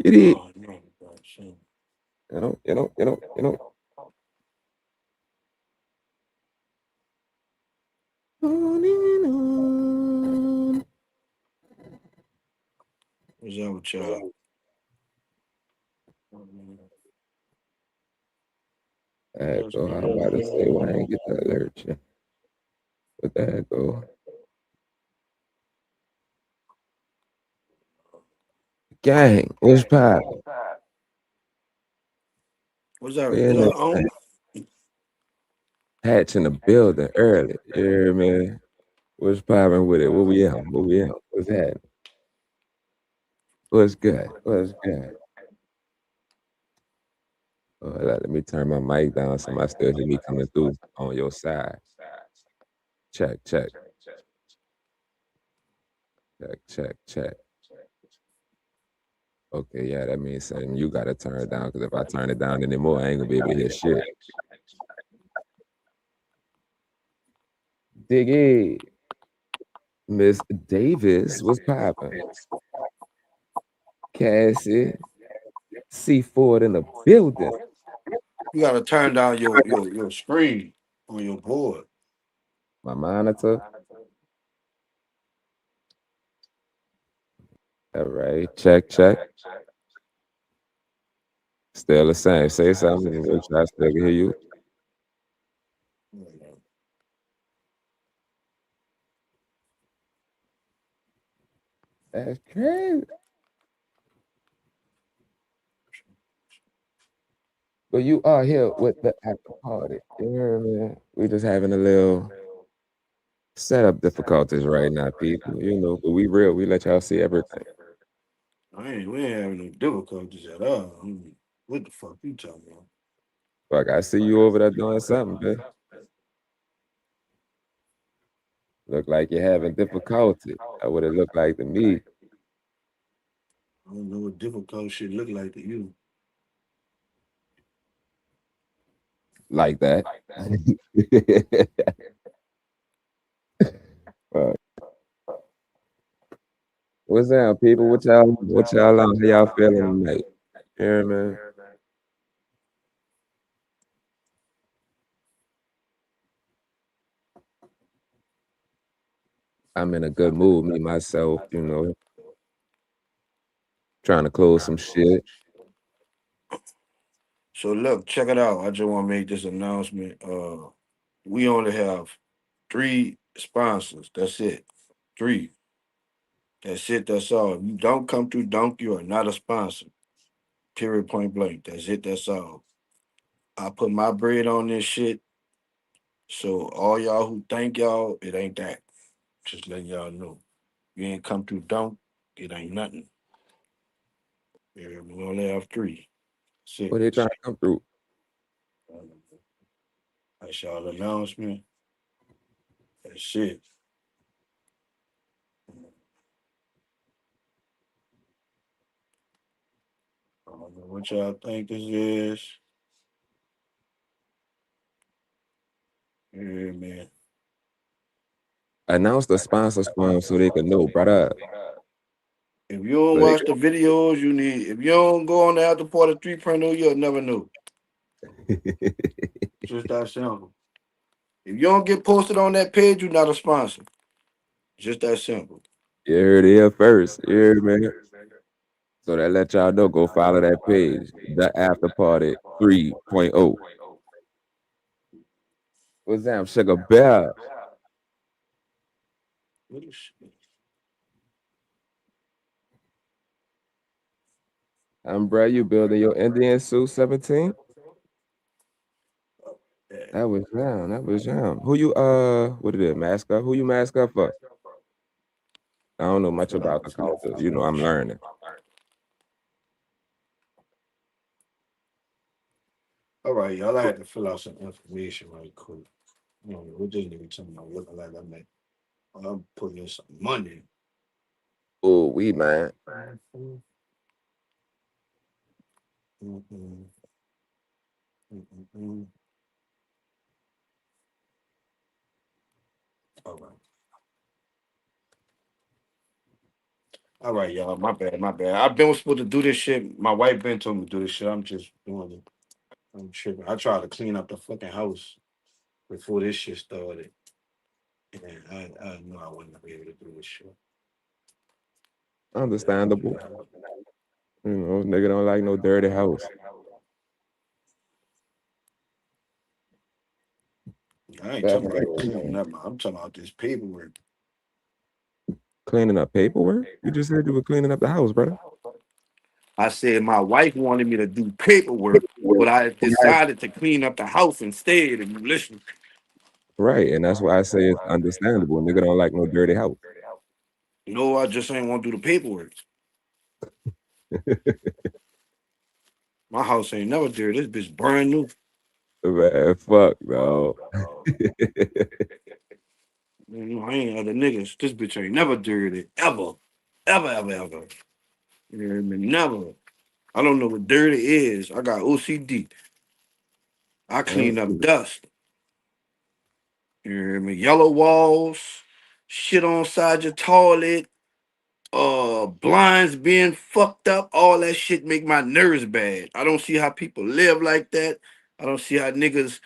You did. Oh, no, God, shit. You know. On and on. What's up with y'all? There What's go. going I'm about to say, why I on? ain't get that alert? But there go. Gang, what's poppin'? What's up? We Is in that that on? thing. Hatch in the building early. Yeah, man. What's poppin' with it? What we on? What we on? What's happening? What's good? What's good? Let me turn my mic down so I still hear me coming through on your side. Check, check, check. Okay, yeah, that means something you gotta turn it down because if I turn it down anymore, I ain't gonna be able to hear shit. Diggy, Miss Davis, what's poppin'? Cassie, C Ford in the building. You gotta turn down your screen on your board. My monitor. All right, check. Still the same. Say something and make sure I still can hear you. That's crazy. But you are here with the after party. You hear me? We just having a little setup difficulties right now, people. You know, but we real. We let y'all see everything. We ain't having no difficulties at all. What the fuck you talking about? Fuck, I see you over there doing something, man. Look like you're having difficulty. That what it looked like to me. I don't know what difficult shit look like to you. Like that. Uh, what's up, people? What y'all on? How y'all feeling tonight? Yeah, man. I'm in a good mood, me myself, trying to close some shit. So look, check it out. I just want to make this announcement. We only have three sponsors. That's it. Three. That's it. That's all. If you don't come through Dunk, you are not a sponsor. Period. Point blank. That's it. That's all. I put my bread on this shit. So all y'all who think y'all, it ain't that. Just letting y'all know. You ain't come through Dunk, it ain't nothing. Yeah, we only have three. That's What it. they trying to come through? That's y'all announcement. That's it. I don't know what y'all think this is. Yeah, man. Announce the sponsors for 'em so they can know, brother. If you don't So they watch the videos, you need. If you don't go on the after party 3.0, you'll never know. can. Just that simple. If you don't get posted on that page, you're not a sponsor. Just that simple. You heard it here first. You heard me? So that let y'all know, go follow that page, the After Party 3.0. What's that? Sugar Bear. What is shit? Bro, you building your Indian suit 17? Yeah. That was down. That was down. Who you what it is, mask up? Who you mask up for? I don't know much about the culture. You know, I'm learning. All right, y'all. I had to fill out some information right quick. What this nigga talking about looking like I'm putting in some money. Oh, we man. Mhm. Mhm. Mhm. All right. All right, y'all. My bad. My bad. I've been supposed to do this shit. My wife been told me to do this shit. I'm just doing it. I'm tripping. I tried to clean up the fucking house before this shit started. And I knew I wouldn't be able to do this shit. Understandable. You know, nigga don't like no dirty house. I ain't That's talking about cleaning up. I'm talking about this paperwork. cleaning up paperwork. You just said you were cleaning up the house, brother. I said my wife wanted me to do paperwork, but I decided to clean up the house instead. And you listen, Right, and that's why I say it's understandable. Nigga don't like no dirty house. no, I just ain't want to do the paperwork. My house ain't never dirty. This bitch brand new. Man, fuck, no. You know, I ain't other niggas. This bitch ain't never dirty. Ever. Ever, ever, ever. You hear me? Never. I don't know what dirty is. I got OCD. I clean up dust. You hear me? Yellow walls, shit on side your toilet, blinds being fucked up, all that shit make my nerves bad. I don't see how people live like that. I don't see how niggas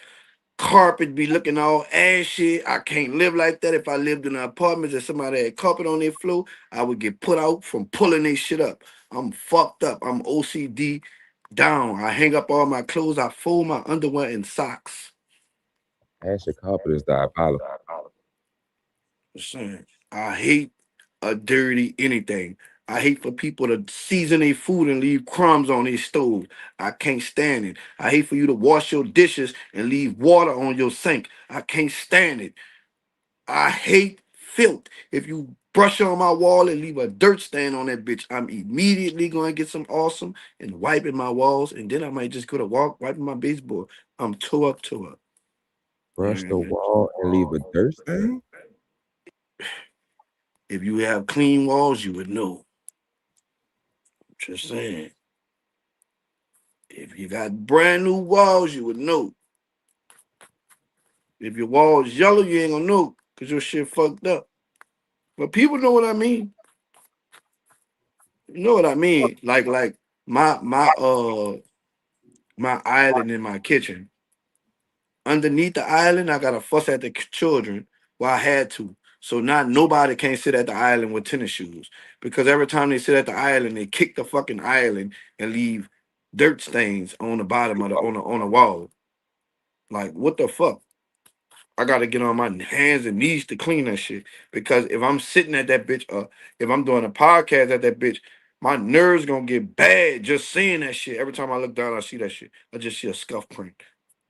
carpet be looking all ashy. I can't live like that. If I lived in an apartment and somebody had carpet on their floor, I would get put out from pulling their shit up. I'm fucked up. I'm OCD down. I hang up all my clothes. I fold my underwear and socks. Ashley Carpenter is diabolical. Saying, I hate a dirty anything. I hate for people to season their food and leave crumbs on their stove. I can't stand it. I hate for you to wash your dishes and leave water on your sink. I can't stand it. I hate filth. If you brush on my wall and leave a dirt stain on that bitch, I'm immediately going to get some awesome and wiping my walls, and then I might just go to walk wiping my baseboard. I'm toe up, toe up. Brush the Mhm. wall and leave a dirt stain? If you have clean walls, you would know. Just saying. If you got brand new walls, you would know. If your wall's yellow, you ain't gonna know because your shit fucked up. But people know what I mean. You know what I mean? Like my island in my kitchen. Underneath the island, I gotta fuss at the children. Well, I had to. So now nobody can sit at the island with tennis shoes because every time they sit at the island, they kick the fucking island and leave dirt stains on the bottom of the on the wall. Like what the fuck? I gotta get on my hands and knees to clean that shit because if I'm sitting at that bitch, if I'm doing a podcast at that bitch, my nerves gonna get bad just seeing that shit. Every time I look down, I see that shit. I just see a scuff print.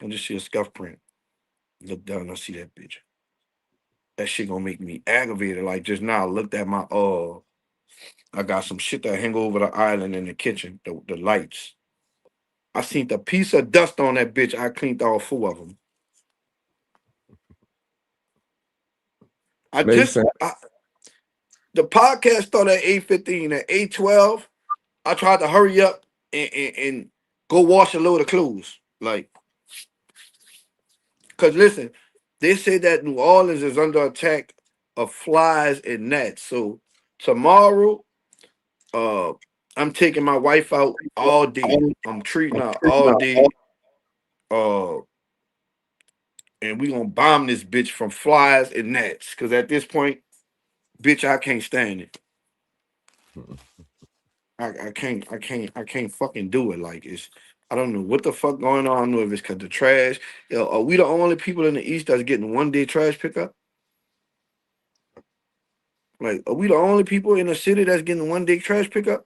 I just see a scuff print. Look down, I see that bitch. That shit gonna make me aggravated. Like just now, I looked at my I got some shit that hang over the island in the kitchen, the lights. I seen the piece of dust on that bitch. I cleaned all four of them. I Makes just sense. the podcast started at 8:15. At 8:12, I tried to hurry up and go wash a load of clothes. Like, cause listen, they say that New Orleans is under attack of flies and gnats. So tomorrow, uh, I'm taking my wife out all day. I'm treating her all day. Uh, and we gonna bomb this bitch from flies and gnats. Cause at this point, bitch, I can't stand it. I can't fucking do it. Like it's I don't know what the fuck going on. I don't know if it's cause the trash. Yo, are we the only people in the East that's getting 1 day trash pickup? Like, are we the only people in the city that's getting 1 day trash pickup?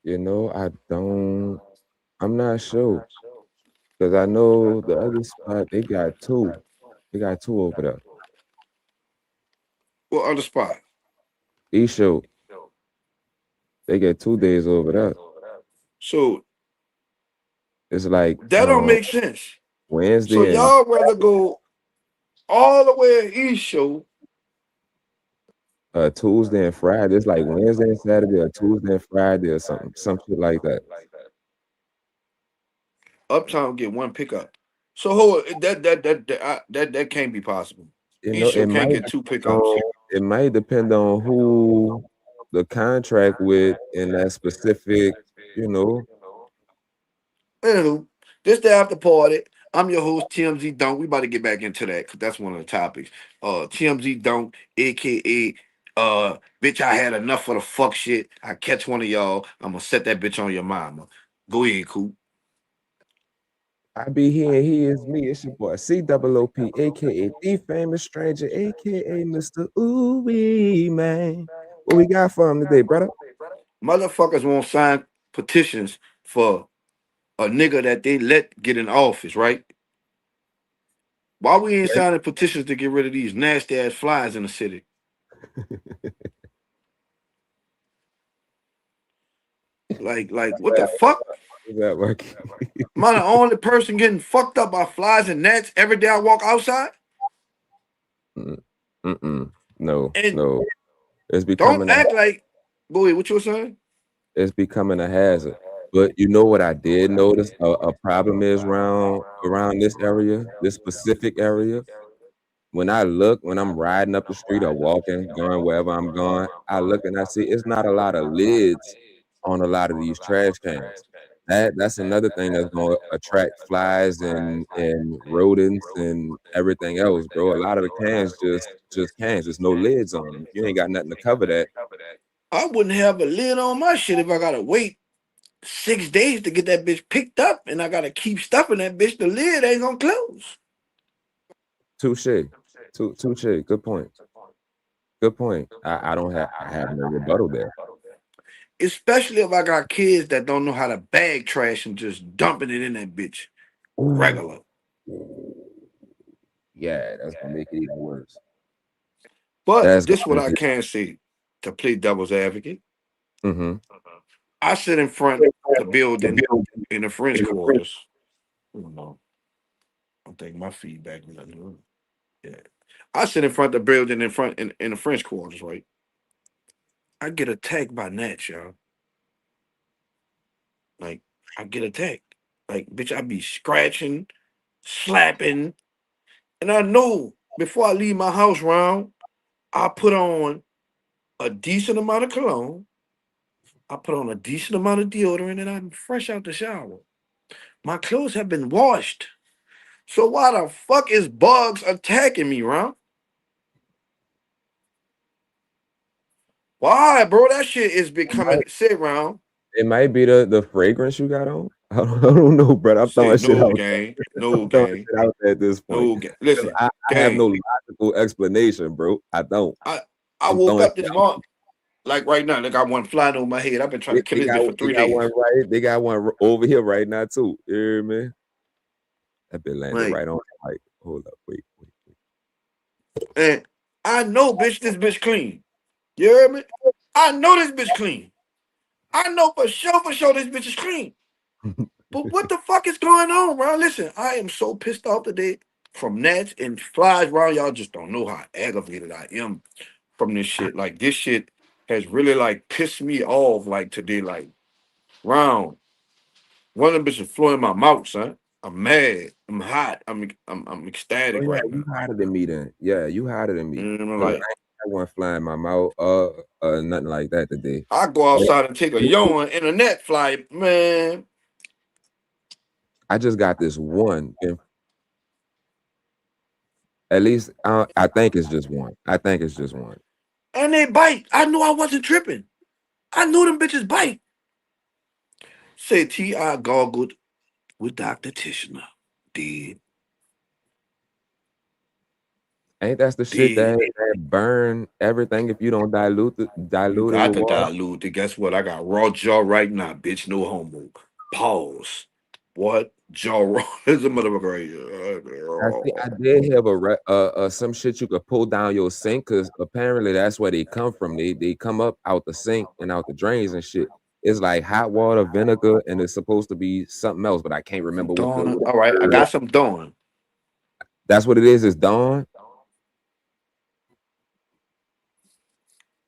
You know, I'm not sure. Because I know the other spot, they got two. They got two over there. What other spot? East Show, they get 2 days over there. So It's like that don't make sense. So Wednesday and y'all rather go all the way to East Show, Tuesday and Friday. It's like Wednesday and Saturday or Tuesday and Friday or something, some shit like that. Uptown get one pickup. So hold that can't be possible. You know, East Show can't get two pickups. it might depend on who the contract with in that specific, you know. Anywho, this the after party. I'm your host, TMZ Dunk. We about to get back into that because that's one of the topics. TMZ Dunk, aka bitch, I had enough of the fuck shit. I catch one of y'all. I'm gonna set that bitch on your mama. Go ahead, Coop. I be here and he is me. It's your boy COOP, aka the famous stranger, aka Mr. Ooh Wee Man. What we got for him today, brother? Motherfuckers won't sign petitions for a nigga that they let get in office, right? Why we ain't Right? signing petitions to get rid of these nasty ass flies in the city? Like what the fuck? Is that working? Am I the only person getting fucked up by flies and gnats every day I walk outside? No, And no. It's don't becoming a act like, boy, what you were saying? it's becoming a hazard. But you know what I did notice a problem is around this area, this specific area. When I'm riding up the street or walking, going wherever I'm going, I look and I see it's not a lot of lids on a lot of these trash cans. That's another thing that's gonna attract flies and rodents and everything else, bro. A lot of the cans just cans. There's no lids on them. You ain't got nothing to cover that. I wouldn't have a lid on my shit if I gotta wait 6 days to get that bitch picked up and I gotta keep stuffing that bitch. The lid ain't gonna close. Touche. Touche. Good point. Good point. I have no rebuttal there. Especially if I got kids that don't know how to bag trash and just dumping it in that bitch. Regular. Yeah, that's gonna make it even worse. But That's this what gonna I make can say to play devil's advocate. mm-hmm. I sit in front the building in the French quarters. No, I think my feedback is nothing. Yeah. I sit in front the building in the French quarters, right? I get attacked by gnats, y'all. Like I get attacked. Like bitch, I be scratching, slapping, and I know before I leave my house round, I put on a decent amount of cologne. I put on a decent amount of deodorant, and I'm fresh out the shower. My clothes have been washed. So why the fuck is bugs attacking me, Ron? Why, bro? That shit is becoming sit round. It might be the fragrance you got on. I don't know, brother. I'm Say throwing shit no out. gang, no I'm throwing gang, shit out there at this point. no gang. 'Cause Listen, I have no gang. logical explanation, bro. I don't. I I'm woke throwing up shit this out. morning like right now. They got one flying over my head. I've been trying to kill this bitch for They 3 got one days. right. They got one over here right now too. You hear me? That been landed Like, right on the mic. Hold up, wait. and I know, bitch, this bitch clean. You heard me? I know this bitch clean. I know for sure this bitch is clean. But what the fuck is going on, bro? Listen, I am so pissed off today from gnats and flies, bro. Y'all just don't know how aggravated I am from this shit. Like this shit has really like pissed me off. Like today, like round one of them bitches flew in my mouth, son. I'm mad. I'm hot. I'm Oh ecstatic yeah, right you now. hotter than me then. Yeah, you hotter than me. You know, 'Cause like I wasn't flying my mouth, nothing like that today. I go But outside and take a yawn and a net fly, man. I just got this one. At least I think it's just one. I think it's just one. And they bite. I knew I wasn't tripping. I knew them bitches bite. Say T.I. goggled with Dr. Tishner. Did. Ain't that's the shit Did. that burn everything if you don't You dilute it got with to water? dilute it. Guess what? I got raw jaw right now, bitch. No homo. Pause. What? Jaw raw. There's a motherfucker right I see. here. I did have some shit you could pull down your sink because apparently that's where they come from. They come up out the sink and out the drains and shit. It's like hot water, vinegar, and it's supposed to be something else, but I can't remember what the. Dawn. What All right. I the got some Dawn. that's what it is. It's Dawn.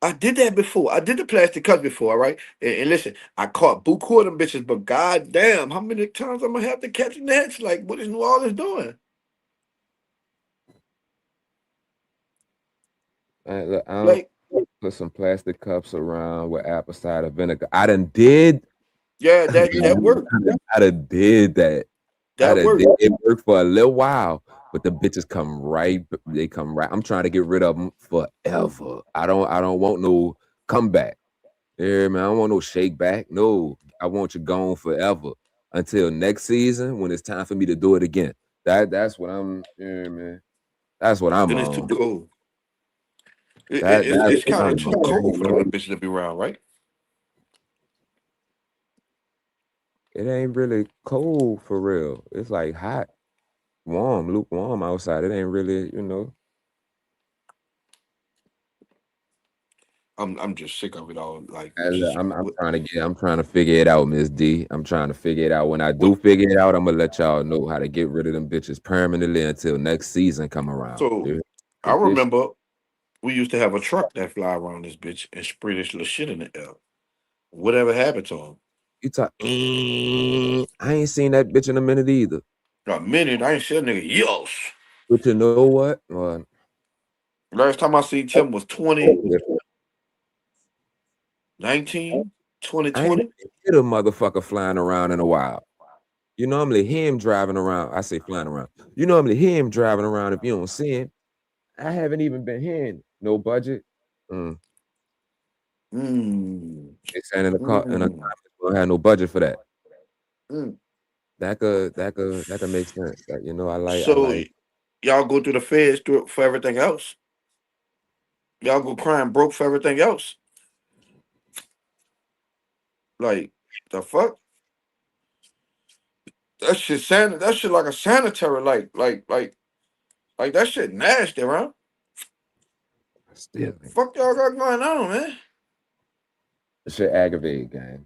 I did that before. I did the plastic cuts before, all right? And listen, I caught buku of them bitches, but goddamn, how many times I'm gonna have to catch nets? Like, what is New Orleans doing? Look, Like, Put some plastic cups around with apple cider vinegar. I done did. Yeah, that worked. I done did that. I That done worked. did it worked for a little while, but the bitches come right. They come right. I'm trying to get rid of them forever. I don't want no comeback. Yeah, man. I don't want no shake back. No, I want you gone forever until next season when it's time for me to do it again. That's what I'm. Yeah, man. That's what I'm Then it's too on. cold. That's It's what kind of I'm too cold for them on. bitches to be around, right? It ain't really cold for real. It's like hot, warm, lukewarm outside. It ain't really, I'm just sick of it all. Like I'm trying to figure it out, Miss D. I'm trying to figure it out. When I what do figure it out, I'm gonna let y'all know how to get rid of them bitches permanently until next season come around. so Yeah. I 'Cause this remember we used to have a truck that fly around this bitch and spray this little shit in the air. Whatever happened to him? you talk, I ain't seen that bitch in a minute either. A minute, I ain't said nigga yes. But you know what? Well, Last time I seen Tim was 2019, I ain't 2020. hit a motherfucker flying around in a while. You normally hear him driving around. I say flying around. You normally hear him driving around if you don't see him. I haven't even been hearing no budget. Mm. Mm, They saying in the car in a mm, comments we don't have no budget for that. mm. That could make sense. Like, I So like y'all go through the feds for everything else. Y'all go crying broke for everything else. Like the fuck? That shit like a sanitary. Like that shit nasty, right? still Fuck y'all got going on, man. shit aggravated, gang.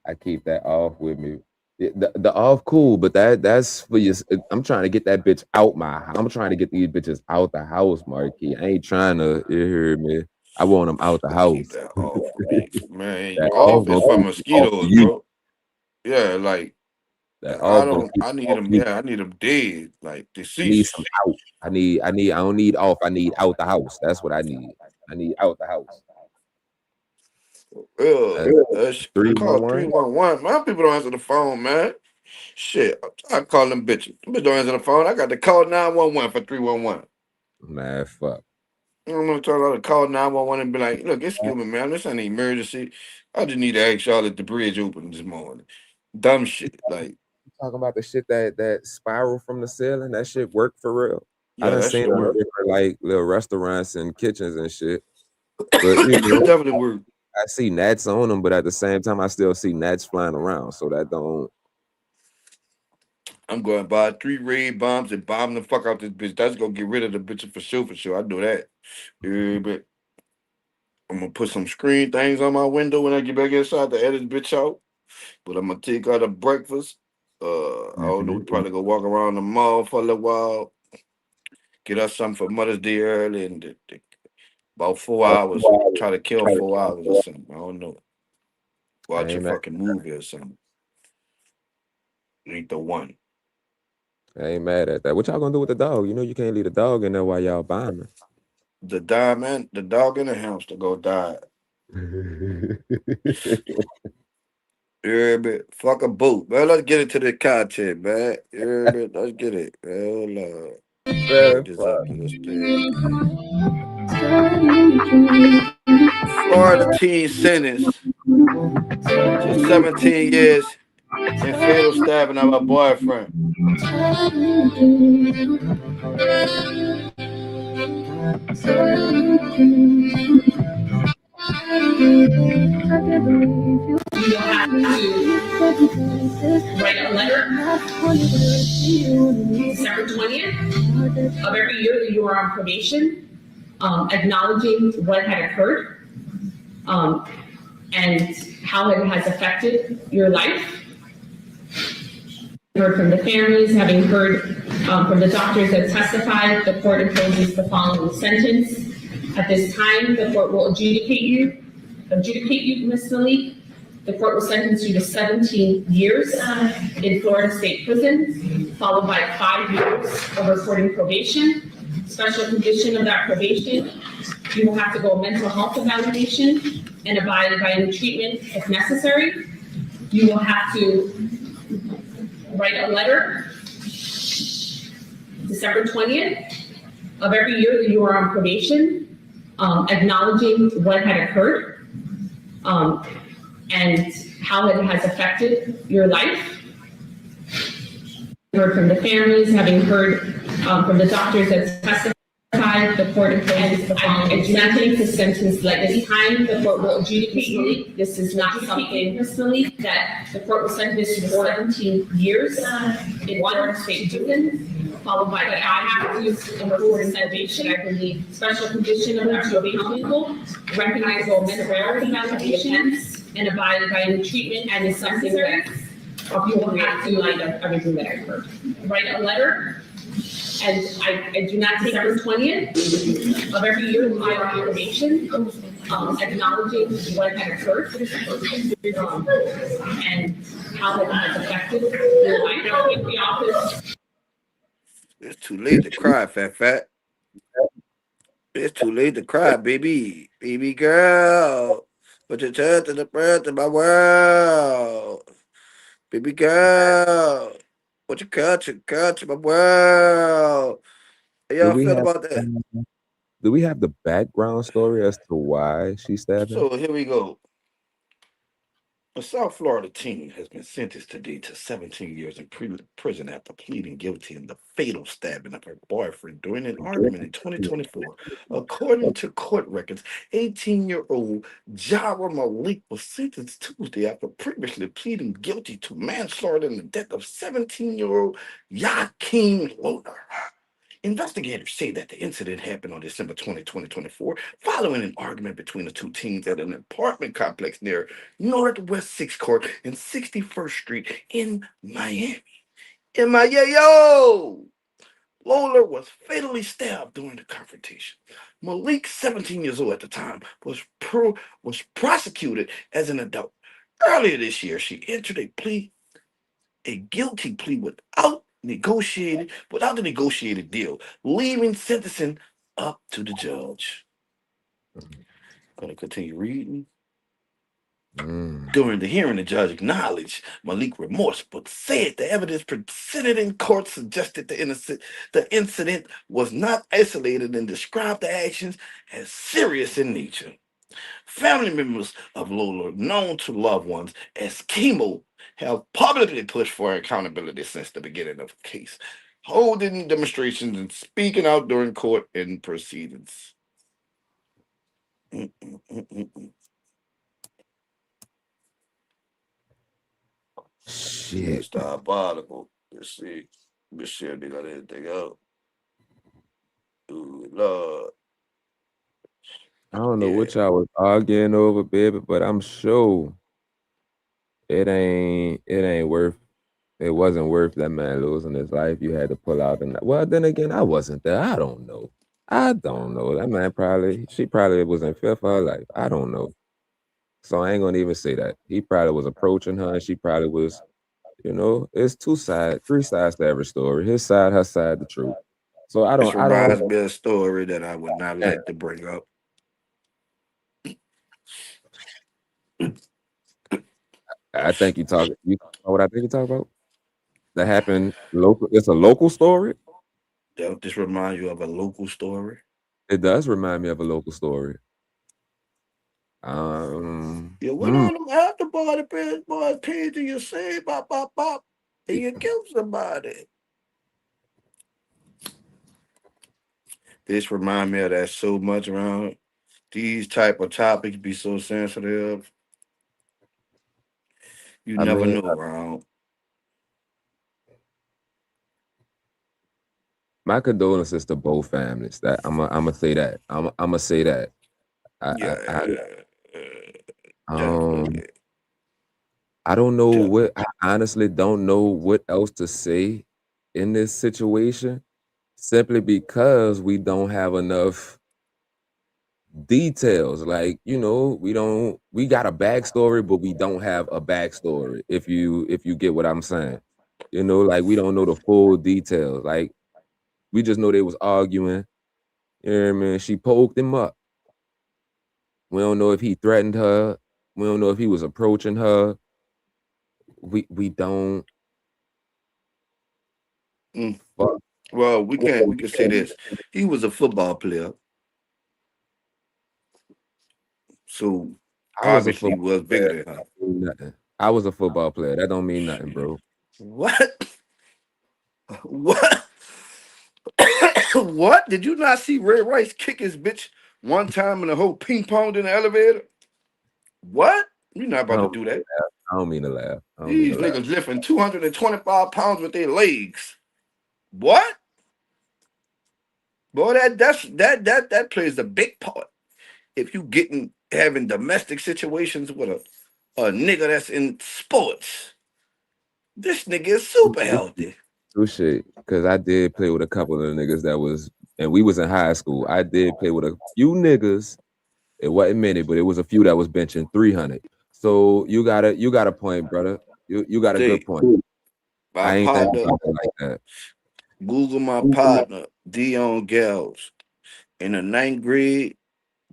I keep that off with me. The off cool, but that's for you. I'm trying to get that bitch out I'm trying to get these bitches out the house, Marquis. I ain't trying to, you hear me? I want them out the Keep house. that off for me, man. That off Off is gonna for keep it off for mosquitoes, you. bro. Yeah, like That I off gonna don't. keep I it need off for them. you. Yeah, I need them dead, like I need deceased. some out. I don't need off. I need out the house. That's what I need. I need out the house. Call 311. 311. My people don't answer the phone, man. Shit, I call them bitches. Them bitches don't answer the phone. I got to call 911 for 311. Man, fuck. I'm gonna try to call 911 and be like, look, excuse me, man, this ain't an emergency. I just need to ask y'all if the bridge opened this morning. Dumb shit. Like, Talking about the shit that spiral from the ceiling. That shit work for real. I yeah, done that seen shit them in work. different like little restaurants and kitchens and shit. But Definitely work. I see gnats on them, but at the same time, I still see gnats flying around. So that don't. I'm going to buy 3 raid bombs and bomb the fuck out this bitch. That's gonna get rid of the bitch for sure, for sure. I know that. Yeah, but I'm gonna put some screen things on my window when I get back inside to edit this bitch out. But I'm gonna take her to breakfast. I don't know. We Mhm. probably go walk around the mall for a little while. Get us something for Mother's Day early, and about 4 hours. Try to kill 4 hours or something. I don't know. I Watch a ain't mad. fucking movie or something. Ain't the one. I ain't mad at that. What y'all gonna do with the dog? You know you can't leave the dog in there while y'all bombing. The dog and the hamster go die. Yeah, man. Fuck a boot, man. Let's get into the content, man. Yeah, man. Let's get it. Oh Lord. Back Man, this fuck. up to this thing. Florida teen sentenced to 17 years in fatal stabbing of her boyfriend. You have to write a letter December 20th of every year that you are on probation, acknowledging what had occurred and how it has affected your life. Heard from the families, having heard from the doctors that testified, the court imposes the following sentence. At this time, the court will adjudicate you, Ms. Malik. The court will sentence you to 17 years in Florida State Prison, followed by 5 years of reporting probation. Special condition of that probation You will have to go a mental health evaluation and abide by any treatment if necessary. You will have to write a letter December 20th of every year that you are on probation, acknowledging what had occurred, and how it has affected your life. Heard from the families, having heard from the doctors that testified, the court imposes the following. I do not take this sentence like this time. The court will adjudicate you. This is not something personally that the court will sentence you to 17 years in one state prison, followed by that I have to use a report salvation. I believe special condition of actual people recognize all mental health evaluations and abide by any treatment and is something that you will have to line up everything that I've heard. Write a letter, and I do not take December 20th of every year in my probation, acknowledging what had occurred, and how it has affected your life. I think the office. It's too late to cry, Fat. It's too late to cry, baby. Baby girl. Put your chest to the breath of my world. Baby girl. Put your culture, my world. How y'all feel about that? Do we have the background story as to why she stabbed him? So here we go. A South Florida teen has been sentenced today to 17 years in prison after pleading guilty in the fatal stabbing of her boyfriend during an argument in 2024. According to court records, 18-year-old Jara Malik was sentenced Tuesday after previously pleading guilty to manslaughter in the death of 17-year-old Yaquim Loder. Investigators say that the incident happened on December 20, 2024, following an argument between the two teens at an apartment complex near Northwest 6th Court and 61st Street in Miami. Lola was fatally stabbed during the confrontation. Malik, 17 years old at the time, was prosecuted as an adult. Earlier this year, she entered a guilty plea without the negotiated deal, leaving sentencing up to the judge. Gonna continue reading. During the hearing, the judge acknowledged Malik's remorse, but said the evidence presented in court suggested the incident was not isolated and described the actions as serious in nature. Family members of Lola, known to loved ones as Chemo, have publicly pushed for accountability since the beginning of the case, holding demonstrations and speaking out during court and proceedings. Shit. It's diabolical. Let's see. Let's see if they got anything out. Ooh, Lord. I don't know what y'all was arguing over, baby, but I'm sure it wasn't worth that man losing his life. You had to pull out and well, then again, I wasn't there. I don't know. That man she probably was in fear for her life. I don't know. So I ain't gonna even say that. He probably was approaching her and she probably was, it's three sides to every story. His side, her side, the truth. So This reminds me of a story that I would not like to bring up. I think you know what I think you talk about? That happened local. It's a local story. Don't this remind you of a local story? It does remind me of a local story. You went on them after party boys page and you say bop, and you kill somebody. This remind me of that so much around these type of topics be so sensitive. You never know around. My condolences to both families. That I'm gonna say that. I'm gonna say that. I don't know I honestly don't know what else to say in this situation, simply because we don't have enough details. Like, we got a backstory, but we don't have a backstory, if you get what I'm saying. Like, we don't know the full details. Like, we just know they was arguing. You know what I mean? She poked him up. We don't know if he threatened her. We don't know if he was approaching her. We don't. Well, we can say this. He was a football player. So I was a obviously he was bigger than her. Nothing. I was a football player. That don't mean nothing, bro. What? What? What? Did you not see Ray Rice kick his bitch one time in the whole ping pong in the elevator? What? You're not about to do that. I don't mean to laugh. These niggas lifting 225 pounds with their legs. What? Boy, that plays a big part. If you having domestic situations with a nigga that's in sports, this nigga is super healthy. Shit, because I did play with a couple of niggas that was, and we was in high school. I did play with a few niggas. It wasn't many, but it was a few that was benching 300. So you got a point, brother. You got a good point. I ain't thinking about it like that. Google my partner, Dion Gales. In the 9th grade,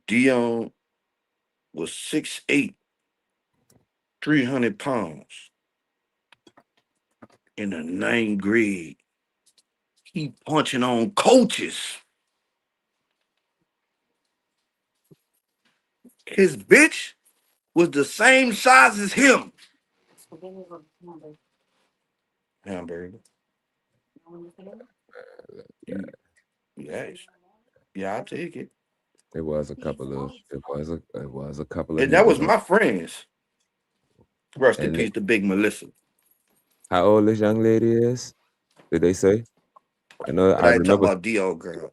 Dion was 6'8", 300 pounds. In the 9th grade, he punching on coaches. His bitch was the same size as him. Hamburger. Yeah, I'll take it. It was a couple of. And that was my friends. Rest in peace to Big Melissa. How old this young lady is? Did they say? I remember talking about Dio girl.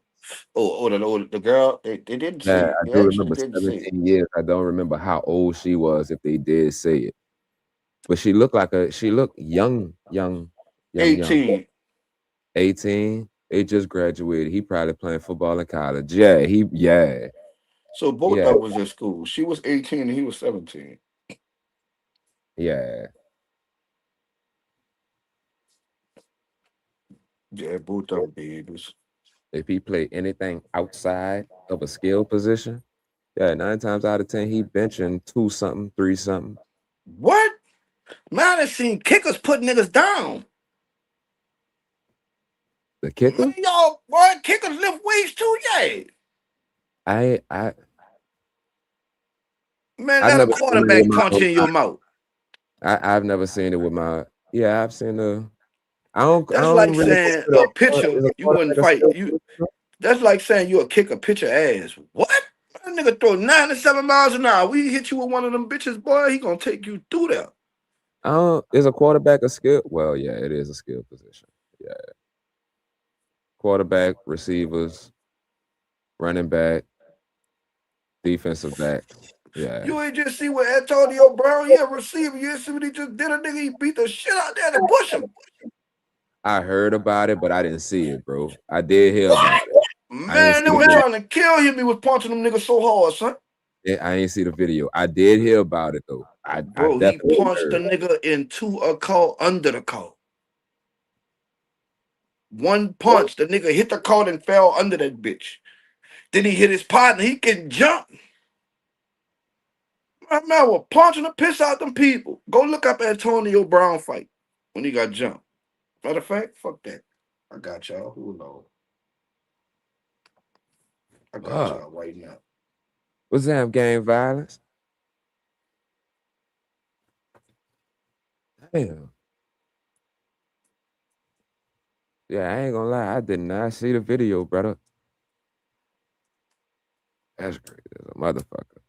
The girl. They didn't say. I do remember 17 years. I don't remember how old she was. If they did say it, but she looked young. 18. 18. They just graduated. He probably playing football in college. Yeah. So both of them was in school. She was 18 and he was 17. Yeah. Yeah, both of them babies. If he played anything outside of a skill position, 9 times out of 10, he benching 2-something, 3-something. What? Man, I seen kickers put niggas down. The kicker? Man, y'all, boy, kickers lift weights too, yeah. Man, let a quarterback punch in your mouth. I've never seen it with my. Yeah, I've seen the. That's like saying a pitcher you wouldn't fight. That's like saying you'll kick a pitcher ass. What? That nigga throw 97 miles an hour. We hit you with one of them bitches, boy. He gonna take you through there. Is a quarterback a skill? Well, yeah, it is a skill position. Yeah. Quarterback, receivers, running back, defensive back. Yeah. You ain't just see what Antonio Brown, he a receiver. You see what he just did? A nigga, he beat the shit out there and push him. I heard about it, but I didn't see it, bro. I did hear about it. Man, they were trying to kill him. He was punching them niggas so hard, son. Yeah, I ain't see the video. I did hear about it though. Bro, he punched the nigga into a car under the car. One punch, the nigga hit the car and fell under that bitch. Then he hit his partner. He can jump. My man was punching the piss out them people. Go look up Antonio Brown fight when he got jumped. Matter of fact, fuck that. I got y'all. Who knows? I got y'all right now. What's that, gang violence? Damn. Yeah, I ain't gonna lie. I did not see the video, brother. That's crazy as a motherfucker.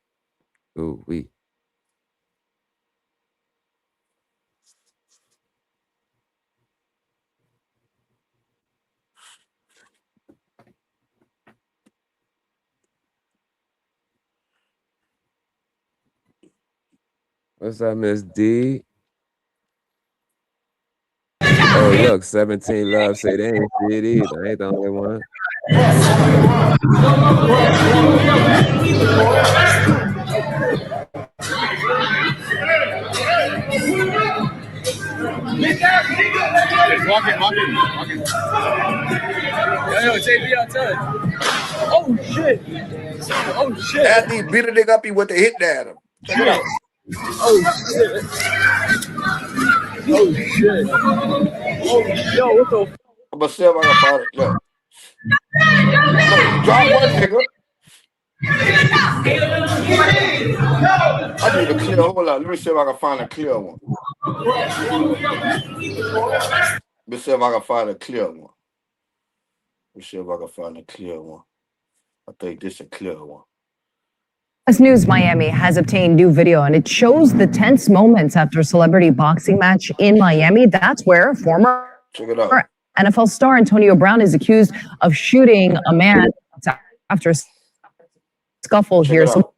Ooh, we. What's up, Miss D? Oh, look, 17 Love say they ain't see it either. I ain't the only one. Walking. Yo, JB, I'll tell it. Oh shit. After he beat a nigga up, he went to hit at him. Check it out. Oh shit. Oh, yo, what the? I'm gonna see if I can find it. Look, he dropped one nigga. I need a clear. Hold on. Let me see if I can find a clear one. Let me see if I can find a clear one. I think this is a clear one. CBS News Miami has obtained new video, and it shows the tense moments after a celebrity boxing match in Miami. That's where former NFL star Antonio Brown is accused of shooting a man after a scuffle here. So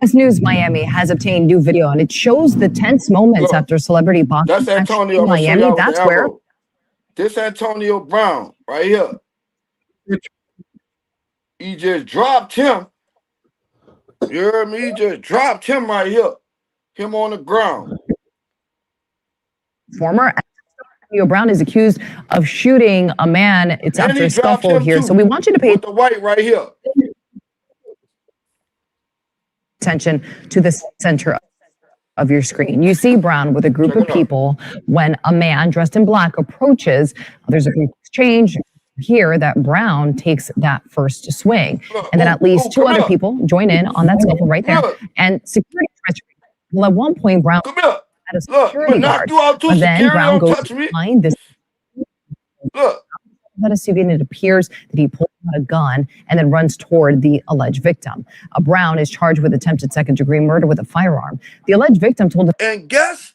CBS News Miami has obtained new video, and it shows the tense moments after a celebrity boxing match in Miami. That's where. This Antonio Brown right here. He just dropped him. You heard me? He just dropped him right here. Him on the ground. Former Antonio Brown is accused of shooting a man. It's after a scuffle here. So we want you to pay the white right here. Attention to the center of your screen. You see Brown with a group of people when a man dressed in black approaches. There's a brief exchange here that Brown takes that first swing. And then at least two other people join in on that scuffle right there. And security well, at one point, Brown had a security guard. But then Brown goes behind this SUV, and it appears that he pulls out a gun and then runs toward the alleged victim. Brown is charged with attempted second-degree murder with a firearm. The alleged victim told him. And guess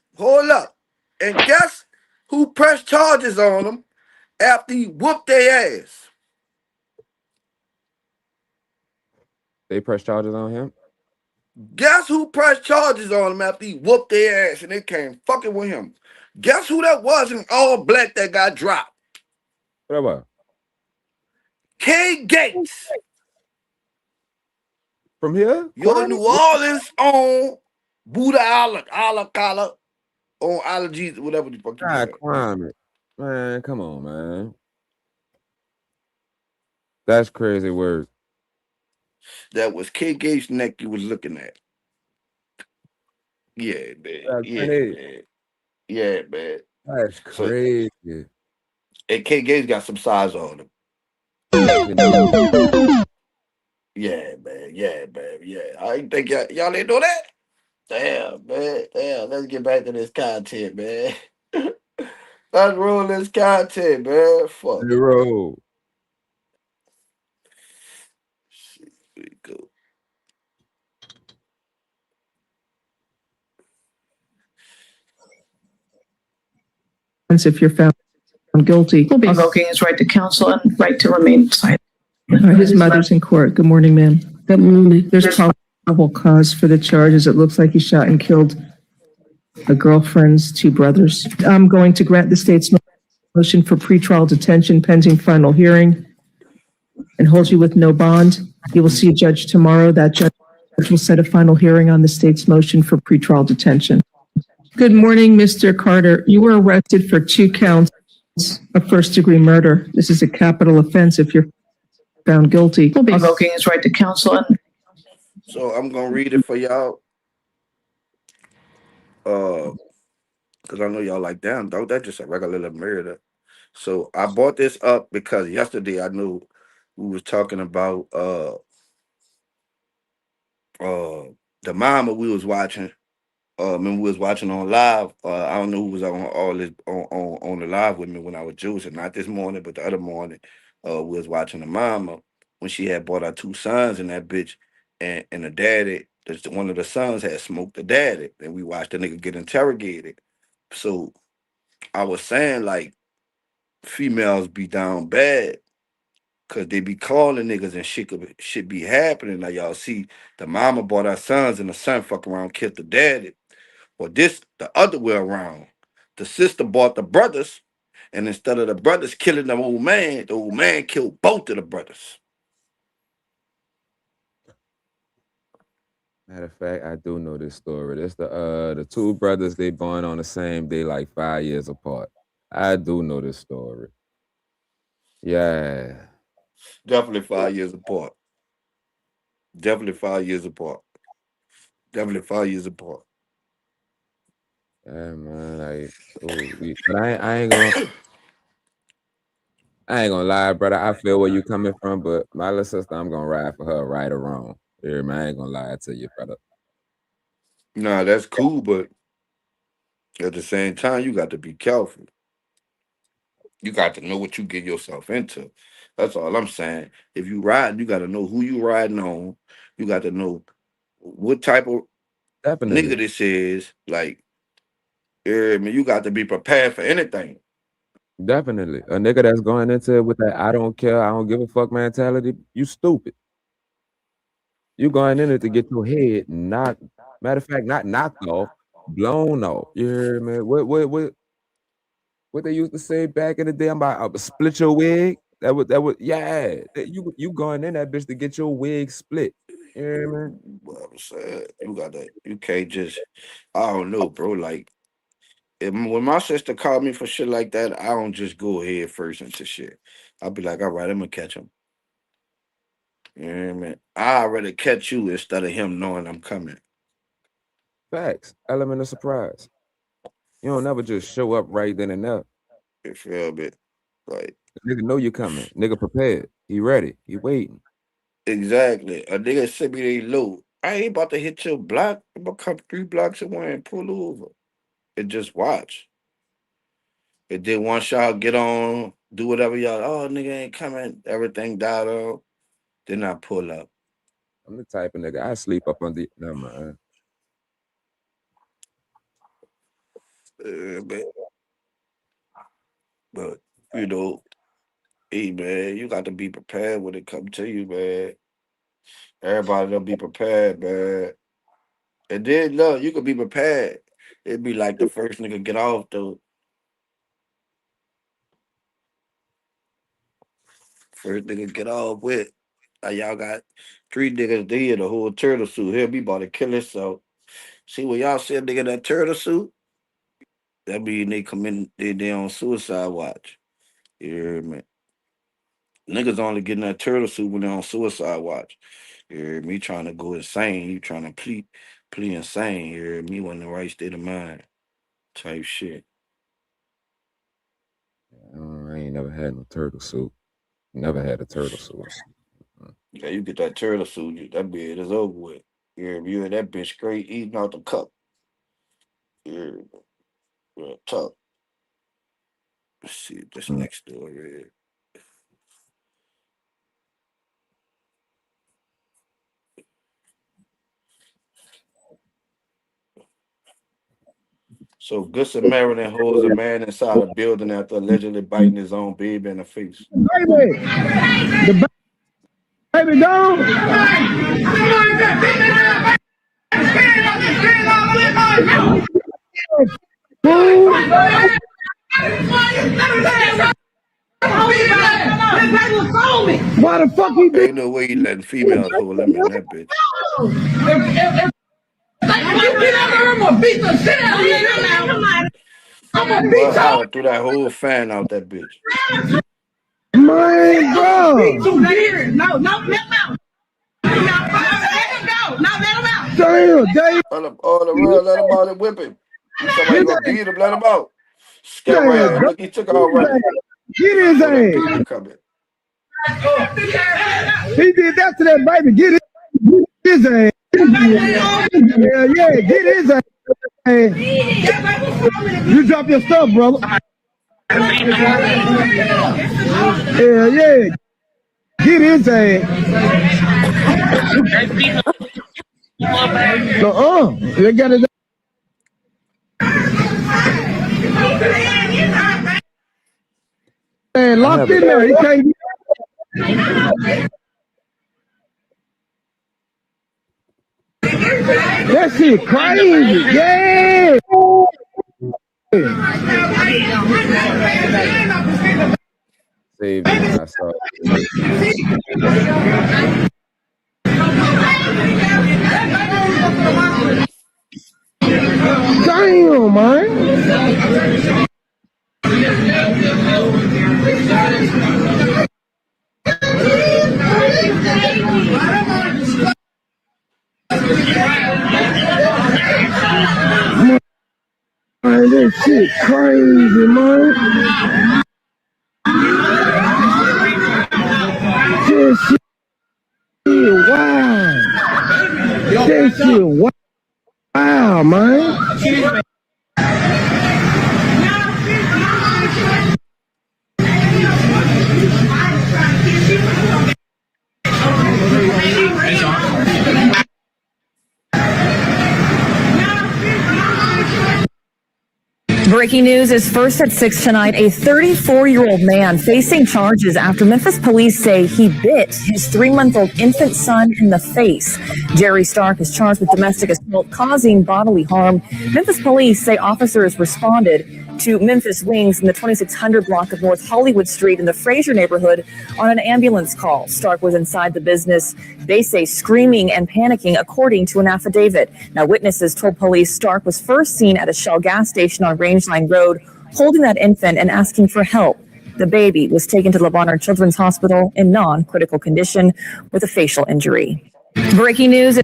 who pressed charges on him after he whooped their ass? They pressed charges on him? Guess who pressed charges on him after he whooped their ass and they came fucking with him? Guess who that was in all black that got dropped? What about? K Gates. From here? Your New Orleans on Buddha Alakala on allergies, whatever the fuck you say. Climate. Man, come on, man. That's crazy word. That was K Gates' neck you was looking at. Yeah, man. Yeah, man. That's crazy. And K Gates got some size on him. Yeah, man. I didn't think y'all didn't know that. Damn, man. Let's get back to this content, man. Let's roll this content, man. Fuck. Roll. Here we go. If you're found guilty, will be invoking his right to counsel and right to remain silent. His mother's in court. Good morning, ma'am. Good morning. There's probable cause for the charges. It looks like he shot and killed a girlfriend's two brothers. I'm going to grant the state's motion for pretrial detention pending final hearing and hold you with no bond. You will see a judge tomorrow. That judge will set a final hearing on the state's motion for pretrial detention. Good morning, Mr. Carter. You were arrested for 2 counts of first-degree murder. This is a capital offense if you're found guilty. Will be invoking his right to counsel. So I'm gonna read it for y'all. Because I know y'all like, damn, dog, that's just a regular murder. So I brought this up because yesterday I knew we was talking about the mama we was watching. Remember we was watching on live. I don't know who was on all this on the live with me when I was juicing. Not this morning, but the other morning, we was watching the mama when she had brought her 2 sons in that bitch, and the daddy, one of the sons had smoked the daddy, and we watched the nigga get interrogated. So I was saying, like, females be down bad because they be calling niggas and shit be happening. Like y'all see, the mama brought her sons and the son fuck around killed the daddy. Or this the other way around. The sister bought the brothers, and instead of the brothers killing the old man killed both of the brothers. Matter of fact, I do know this story. It's the two brothers, they born on the same day, like 5 years apart. I do know this story. Yeah. Definitely 5 years apart. Definitely 5 years apart. Definitely 5 years apart. Yeah, man. Like, but I ain't gonna lie, brother. I feel where you coming from, but my little sister, I'm gonna ride for her, right or wrong. Yeah, man. I ain't gonna lie to you, brother. Nah, that's cool, but at the same time, you got to be careful. You got to know what you get yourself into. That's all I'm saying. If you ride, you got to know who you riding on. You got to know what type of Definitely. nigga this is. Like, yeah, man, you got to be prepared for anything. Definitely. A nigga that's going into it with that I don't care, I don't give a fuck mentality, you stupid. You going in it to get your head knocked, matter of fact, not knocked off, blown off. You hear me? What they used to say back in the day, I'm about split your wig. That would yeah. You going in that bitch to get your wig split. You hear me? What I'm saying, you got to. You can't just. I don't know, bro. Like, when my sister called me for shit like that, I don't just go ahead first into shit. I'll be like, all right, I'm gonna catch him. You know what I mean? I'd rather catch you instead of him knowing I'm coming. Facts. Element of surprise. You don't never just show up right then and there. You feel me? Like, Nigga know you coming. Nigga prepared. He ready. He waiting. exactly. A nigga send me they load. I ain't about to hit your block. I'm gonna come 3 blocks away and pull over. And just watch. And then once y'all get on, do whatever y'all, oh, nigga ain't coming, everything died off, then I pull up. I'm the type of nigga, I sleep up on the, no man. But, you know, hey, man, you got to be prepared when it come to you, man. Everybody don't be prepared, man. And then, look, you could be prepared. It'd be like the first nigga get off, though. First nigga get off with. Y'all got 3 niggas there, the whole turtle suit. He'll be about to kill himself. See, when y'all see a nigga in that turtle suit, that mean they come in, they on suicide watch. You hear me? Niggas only getting that turtle suit when they're on suicide watch. You hear me? Trying to go insane. You trying to plea insane. You hear me? When in the right state of mind. Type shit. I ain't never had no turtle suit. Never had a turtle suit. Yeah, you get that turtle suit, that bit is over with. You hear me? You and that bitch straight eating out the cup. You hear me? Real tough. Let's see this next story. So Good Samaritan holds a man inside a building after allegedly biting his own baby in the face. Baby, the baby gone. Why the fuck he did? Ain't no way he letting females hold him in that bitch. I'm gonna beat you. Threw that whole fan out that bitch. My bro. No, let him out. No, let him out. Damn. All the real, let him out and whip him. Somebody gonna beat him, let him out. Scare look, he took all running. Get his ass. He did that to that baby. Get his ass. Yeah, get his ass. You drop your stuff, brother. Yeah. Get his ass. They got it. Man, locked in there. He can't. That shit crazy. Yeah. Saved me when I saw it. Damn, man. Man, this shit crazy, man. This shit wild. This shit wild, man. Breaking news is first at 6 tonight. A 34-year-old man facing charges after Memphis police say he bit his 3-month-old infant son in the face. Jerry Stark is charged with domestic assault causing bodily harm. Memphis police say officers responded to Memphis Wings in the 2600 block of North Hollywood Street in the Fraser neighborhood on an ambulance call. Stark was inside the business, they say, screaming and panicking, according to an affidavit. Now, witnesses told police Stark was first seen at a Shell gas station on Rangeline Road holding that infant and asking for help. The baby was taken to Le Bonheur Children's Hospital in non-critical condition with a facial injury. Breaking news.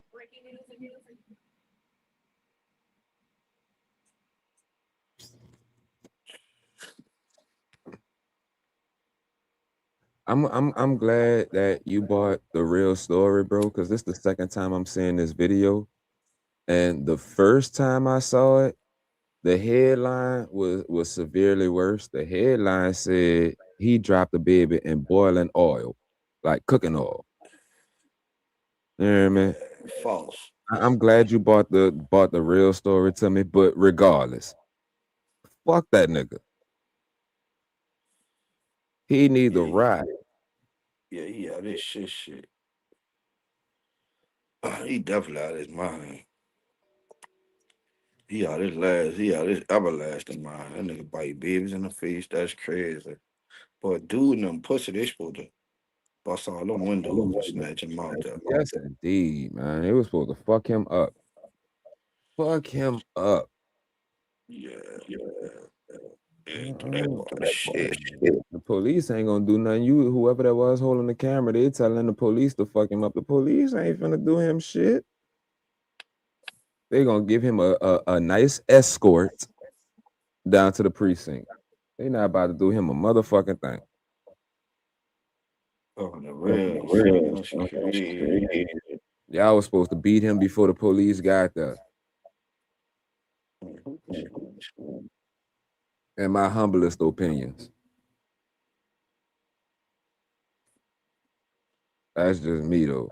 I'm glad that you bought the real story, bro, because this is the second time I'm seeing this video. And the first time I saw it, the headline was severely worse. The headline said he dropped the baby in boiling oil, like cooking oil. You know what I mean? False. I'm glad you bought the real story to me, but regardless, fuck that nigga. He need to ride. Yeah, he out this shit. He definitely out his mind. He out his everlasting mind. That nigga bite babies in the face. That's crazy. But dude and them pussy, they supposed to bust all them windows and snatch him out there. Yes, indeed, man. They was supposed to fuck him up. Fuck him up. Yeah. Shit. The police ain't gonna do nothing. Whoever that was holding the camera, they telling the police to fuck him up. The police ain't finna do him shit. They gonna give him a nice escort down to the precinct. They not about to do him a motherfucking thing. Oh, the real. Y'all was supposed to beat him before the police got there. In my humblest opinions. That's just me though.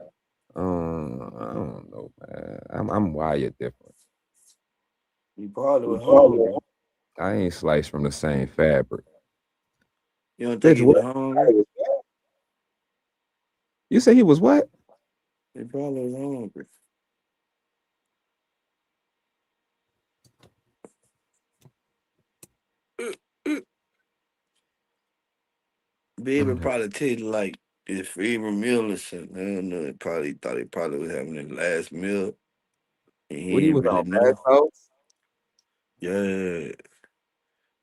I don't know, man. I'm wired different. You probably was hungry. I ain't sliced from the same fabric. You don't think he was hungry? You say he was what? He probably was hungry. Baby probably tasted like his favorite meal or something. I don't know. They probably thought he probably was having his last meal. And he What he ain't was really on know. bath salts? Yeah.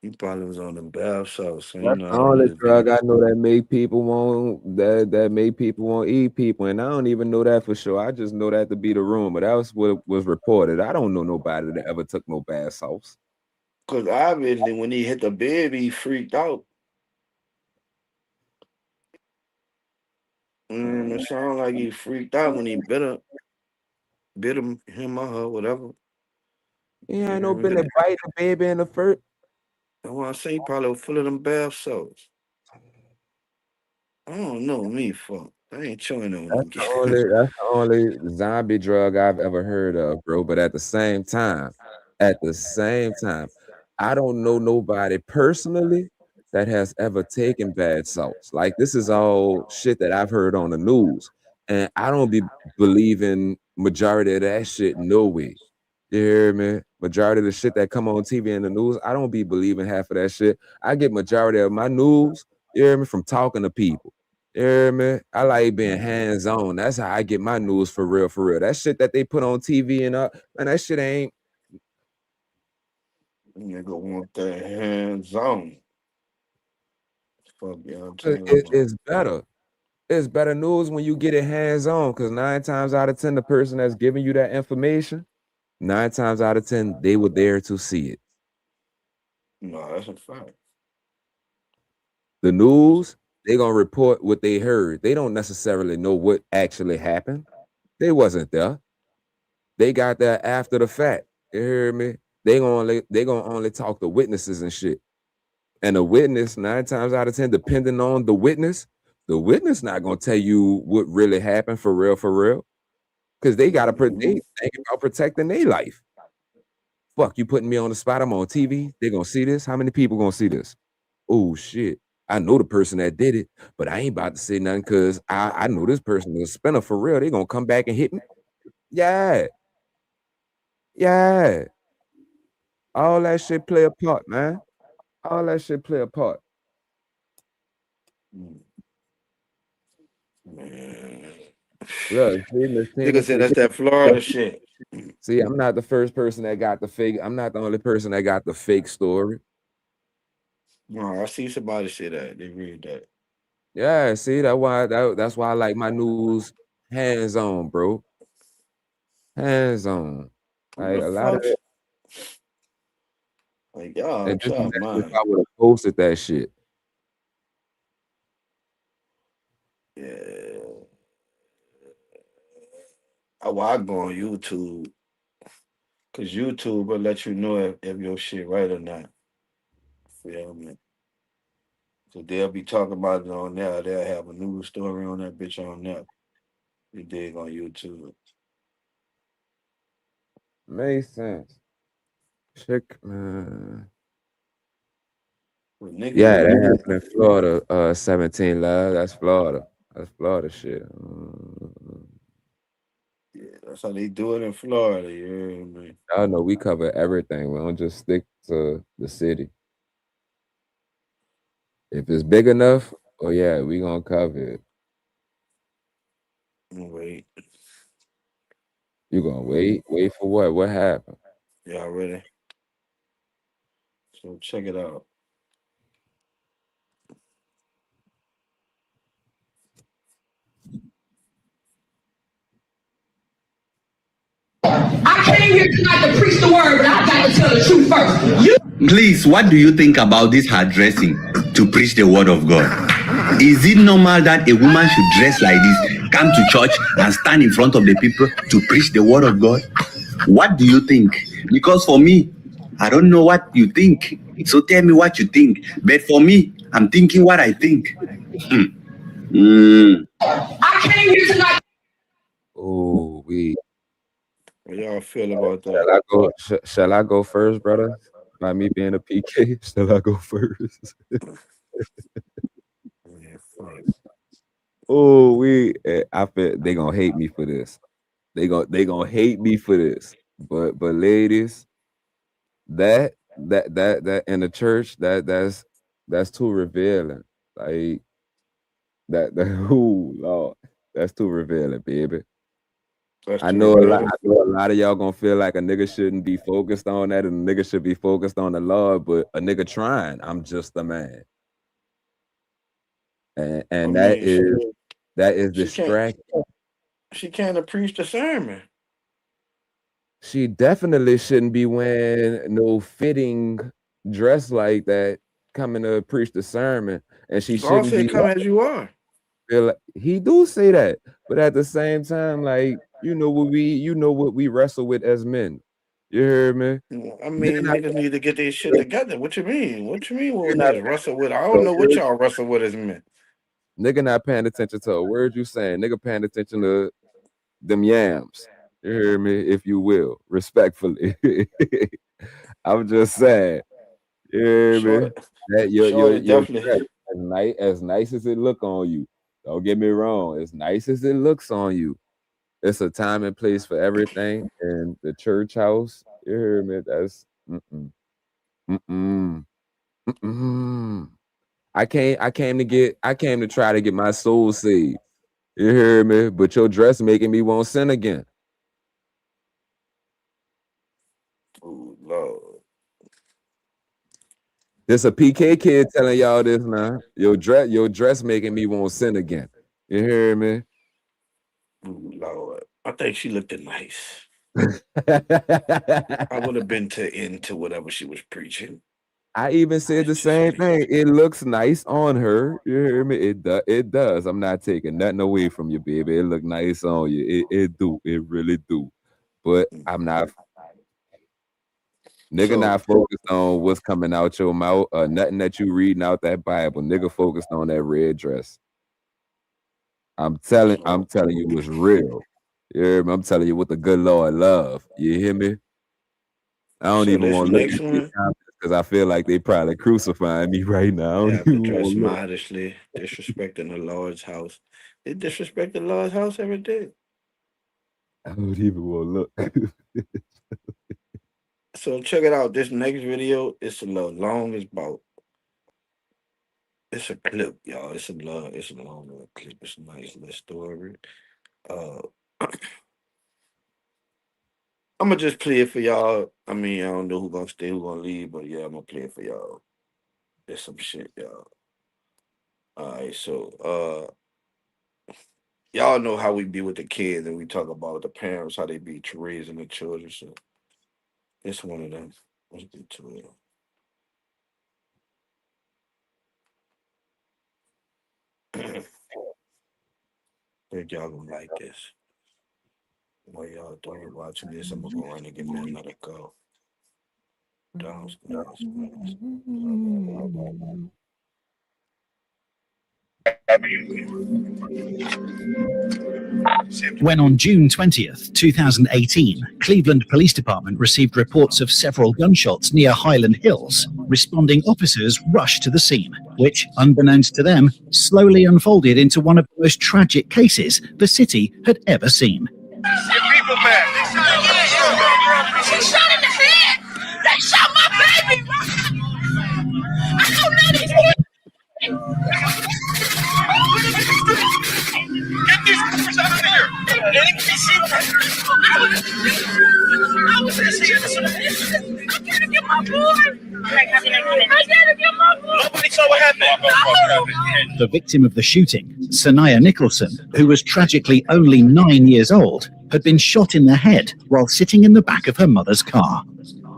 He probably was on the bath salts. So, That's the only drug I know that make people want that make people want to eat people, and I don't even know that for sure. I just know that to be the rumor. That was what was reported. I don't know nobody that ever took no bath salts. Because obviously when he hit the baby, he freaked out. It sounded like he freaked out when he bit him or her, whatever. Yeah, I know been to bite the baby in the first. That's why I say he probably was full of them bath salts. I don't know me, fuck. I ain't chewing on them. That's the only zombie drug I've ever heard of, bro. But at the same time, I don't know nobody personally that has ever taken bad salts. Like, this is all shit that I've heard on the news, and I don't be believing majority of that shit. No way. You hear me? Majority of the shit that come on TV and the news, I don't be believing half of that shit. I get majority of my news, you hear me, from talking to people. You hear me? I like being hands-on. That's how I get my news for real, for real. That shit that they put on TV and man, that shit ain't. Nigga want that hands on. Fuck yeah, I'm telling you. It's better. It's better news when you get it hands on, because 9 times out of 10, the person that's giving you that information, 9 times out of 10, they were there to see it. No, that's a fact. The news, they gonna report what they heard. They don't necessarily know what actually happened. They wasn't there. They got that after the fact. You hear me? They gonna only talk to witnesses and shit. And a witness, 9 times out of 10, depending on the witness not gonna tell you what really happened for real. Because they gotta they think about protecting their life. Fuck, you putting me on the spot, I'm on TV, they gonna see this? How many people gonna see this? Oh shit. I know the person that did it, but I ain't about to say nothing because I know this person is a spinner for real. They gonna come back and hit me. Yeah. Yeah. All that shit play a part, man. All that shit play a part. Man. Look, Nigga said that's that Florida shit. See, I'm not the first person that got the fake. I'm not the only person that got the fake story. No, I see somebody say that. They read that. Yeah, see, that's why I like my news hands on, bro. Hands on. Like a lot of it. Like y'all, And this is y'all if mind. I would have posted that shit. Yeah. Well, I go on YouTube. Cause YouTube will let you know if your shit right or not. Feel me? So they'll be talking about it on there. They'll have a news story on that bitch on there. You dig on YouTube. Makes sense. Check, man. Well, nigga, Yeah, that happened in Florida. 17 Love. That's Florida. That's Florida shit. Yeah, that's how they do it in Florida. You hear me? Y'all know we cover everything. We don't just stick to the city. If it's big enough, oh yeah, we gonna cover it. Wait. You gonna wait? Wait for what? What happened? Y'all ready? So check it out. I came here tonight to preach the word, but I got to tell the truth first. Please, what do you think about this her dressing to preach the word of God? Is it normal that a woman should dress like this, come to church and stand in front of the people to preach the word of God? What do you think? Because for me, I don't know what you think. So tell me what you think. But for me, I'm thinking what I think. I came here tonight. Oh, we. What y'all feel about that? Shall I go first, brother? By me being a PK, shall I go first? Oh, I feel they gonna hate me for this. They gonna hate me for this. But ladies, that in the church, that's too revealing. Like that ooh, Lord, that's too revealing, baby. I know a lot of y'all gonna feel like a nigga shouldn't be focused on that, and a nigga should be focused on the Lord, but a nigga trying. I'm just a man. And that is distracting. She can't preach the sermon. She definitely shouldn't be wearing no fitting dress like that, coming to preach the sermon. And she shouldn't be come as you are. He do say that, but at the same time, like you know what we wrestle with as men. You hear me? I mean, niggas need to get their shit together. What you mean? What you mean? What niggas wrestle with? I don't know what y'all wrestle with as men. Nigga not paying attention to a word you saying. Nigga paying attention to them yams. You hear me? If you will, respectfully. I'm just saying. You hear me? That your definitely as nice as it look on you. Don't get me wrong. As nice as it looks on you, it's a time and place for everything. And the church house, you hear me? That's I came to try to get my soul saved. You hear me? But your dress making me want sin again. Oh Lord. There's a PK kid telling y'all this now. Your dress making me want to sin again. You hear me? Ooh, Lord. I think she looked nice. I would have been into whatever she was preaching. I even said the same thing. It looks nice on her. You hear me? It does. I'm not taking nothing away from you, baby. It look nice on you. It do. It really do. But I'm not. Nigga not focused on what's coming out your mouth or nothing that you reading out that Bible. Nigga focused on that red dress. I'm telling you it's real. You hear me? I'm telling you what the good Lord love. You hear me? I don't even want to look at these comments because I feel like they probably crucifying me right now. They have to dress modestly, disrespecting the Lord's house. They disrespect the Lord's house every day. I don't even want to look. So check it out. This next video, it's a little long. It's about. It's a clip, y'all. It's a long little clip. It's a nice little story. I'm gonna just play it for y'all. I mean, I don't know who's gonna stay, who's gonna leave, but yeah, I'm gonna play it for y'all. There's some shit, y'all. All right, so y'all know how we be with the kids, and we talk about the parents, how they be raising the children. So it's one of them. Let's get to it. Think y'all gonna like this. While y'all doing watching this, I'm gonna go around and give me another go. Downstairs. When on June 20th, 2018, Cleveland Police Department received reports of several gunshots near Highland Hills, responding officers rushed to the scene, which, unbeknownst to them, slowly unfolded into one of the most tragic cases the city had ever seen. She shot in the head. They shot my baby. I don't know these kids. Get these numbers out of here. I was in I gotta get my boy. I gotta get my boy. Nobody saw what happened. The victim of the shooting, Sanaya Nicholson, who was tragically only 9 years old, had been shot in the head while sitting in the back of her mother's car.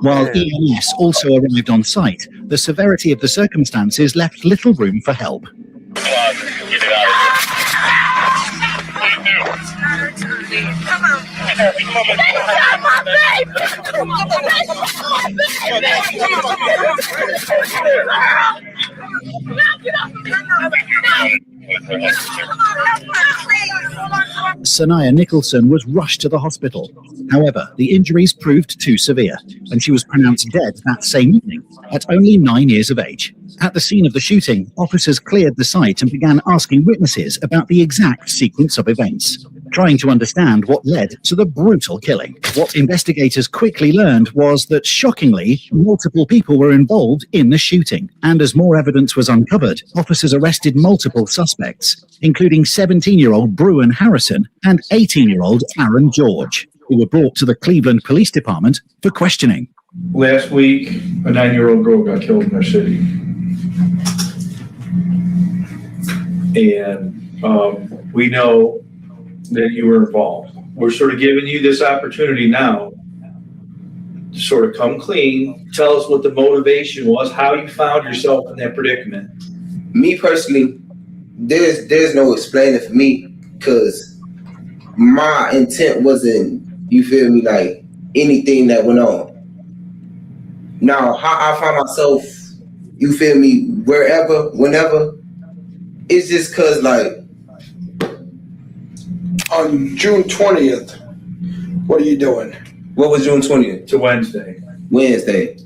While EMS also arrived on site, the severity of the circumstances left little room for help. Sanaya Nicholson was rushed to the hospital. However, the injuries proved too severe, and she was pronounced dead that same evening, at only 9 years of age. At the scene of the shooting, officers cleared the site and began asking witnesses about the exact sequence of events, trying to understand what led to the brutal killing. What investigators quickly learned was that, shockingly, multiple people were involved in the shooting. And as more evidence was uncovered, officers arrested multiple suspects, including 17-year-old Bruin Harrison and 18-year-old Aaron George, who were brought to the Cleveland Police Department for questioning. Last week, a 9-year-old girl got killed in our city. And we know that you were involved. We're sort of giving you this opportunity now to sort of come clean, tell us what the motivation was, how you found yourself in that predicament. Me personally, there's no explaining for me, because my intent wasn't, you feel me, like anything that went on. Now, how I found myself, you feel me, wherever, whenever, it's just because, like, on June 20th, what are you doing? What was June 20th? It's a Wednesday. Wednesday.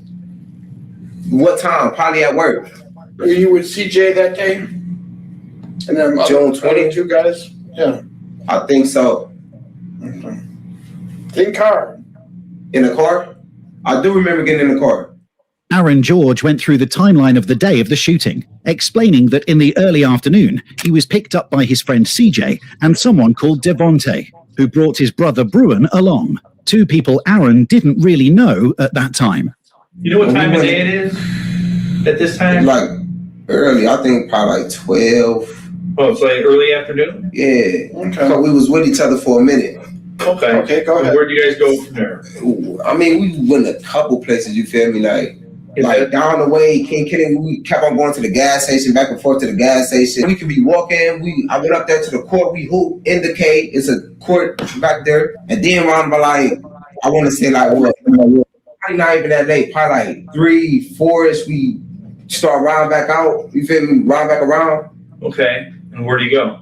What time? Probably at work. Were you with CJ that day? And then June 20th? Two guys? Yeah. I think so. Okay. In car? In a car? I do remember getting in the car. Aaron George went through the timeline of the day of the shooting, explaining that in the early afternoon, he was picked up by his friend CJ and someone called Devontae, who brought his brother Bruin along. Two people Aaron didn't really know at that time. You know what time of day it is? at this time? Like early, I think probably like 12. Oh, it's like early afternoon? Yeah. Okay. So we was with each other for a minute. Okay. Okay, go ahead. Where'd you guys go from there? I mean, we went a couple places, you feel me? Like down the way, King Kenny, we kept on going to the gas station, back and forth to the gas station. We could be walking. I went up there to the court. We hoop in the K. It's a court back there. And then around by like, I want to say like, what? Probably not even that late. Probably like 3, 4-ish. We start riding back out. You feel me? Ride back around. Okay. And where do you go?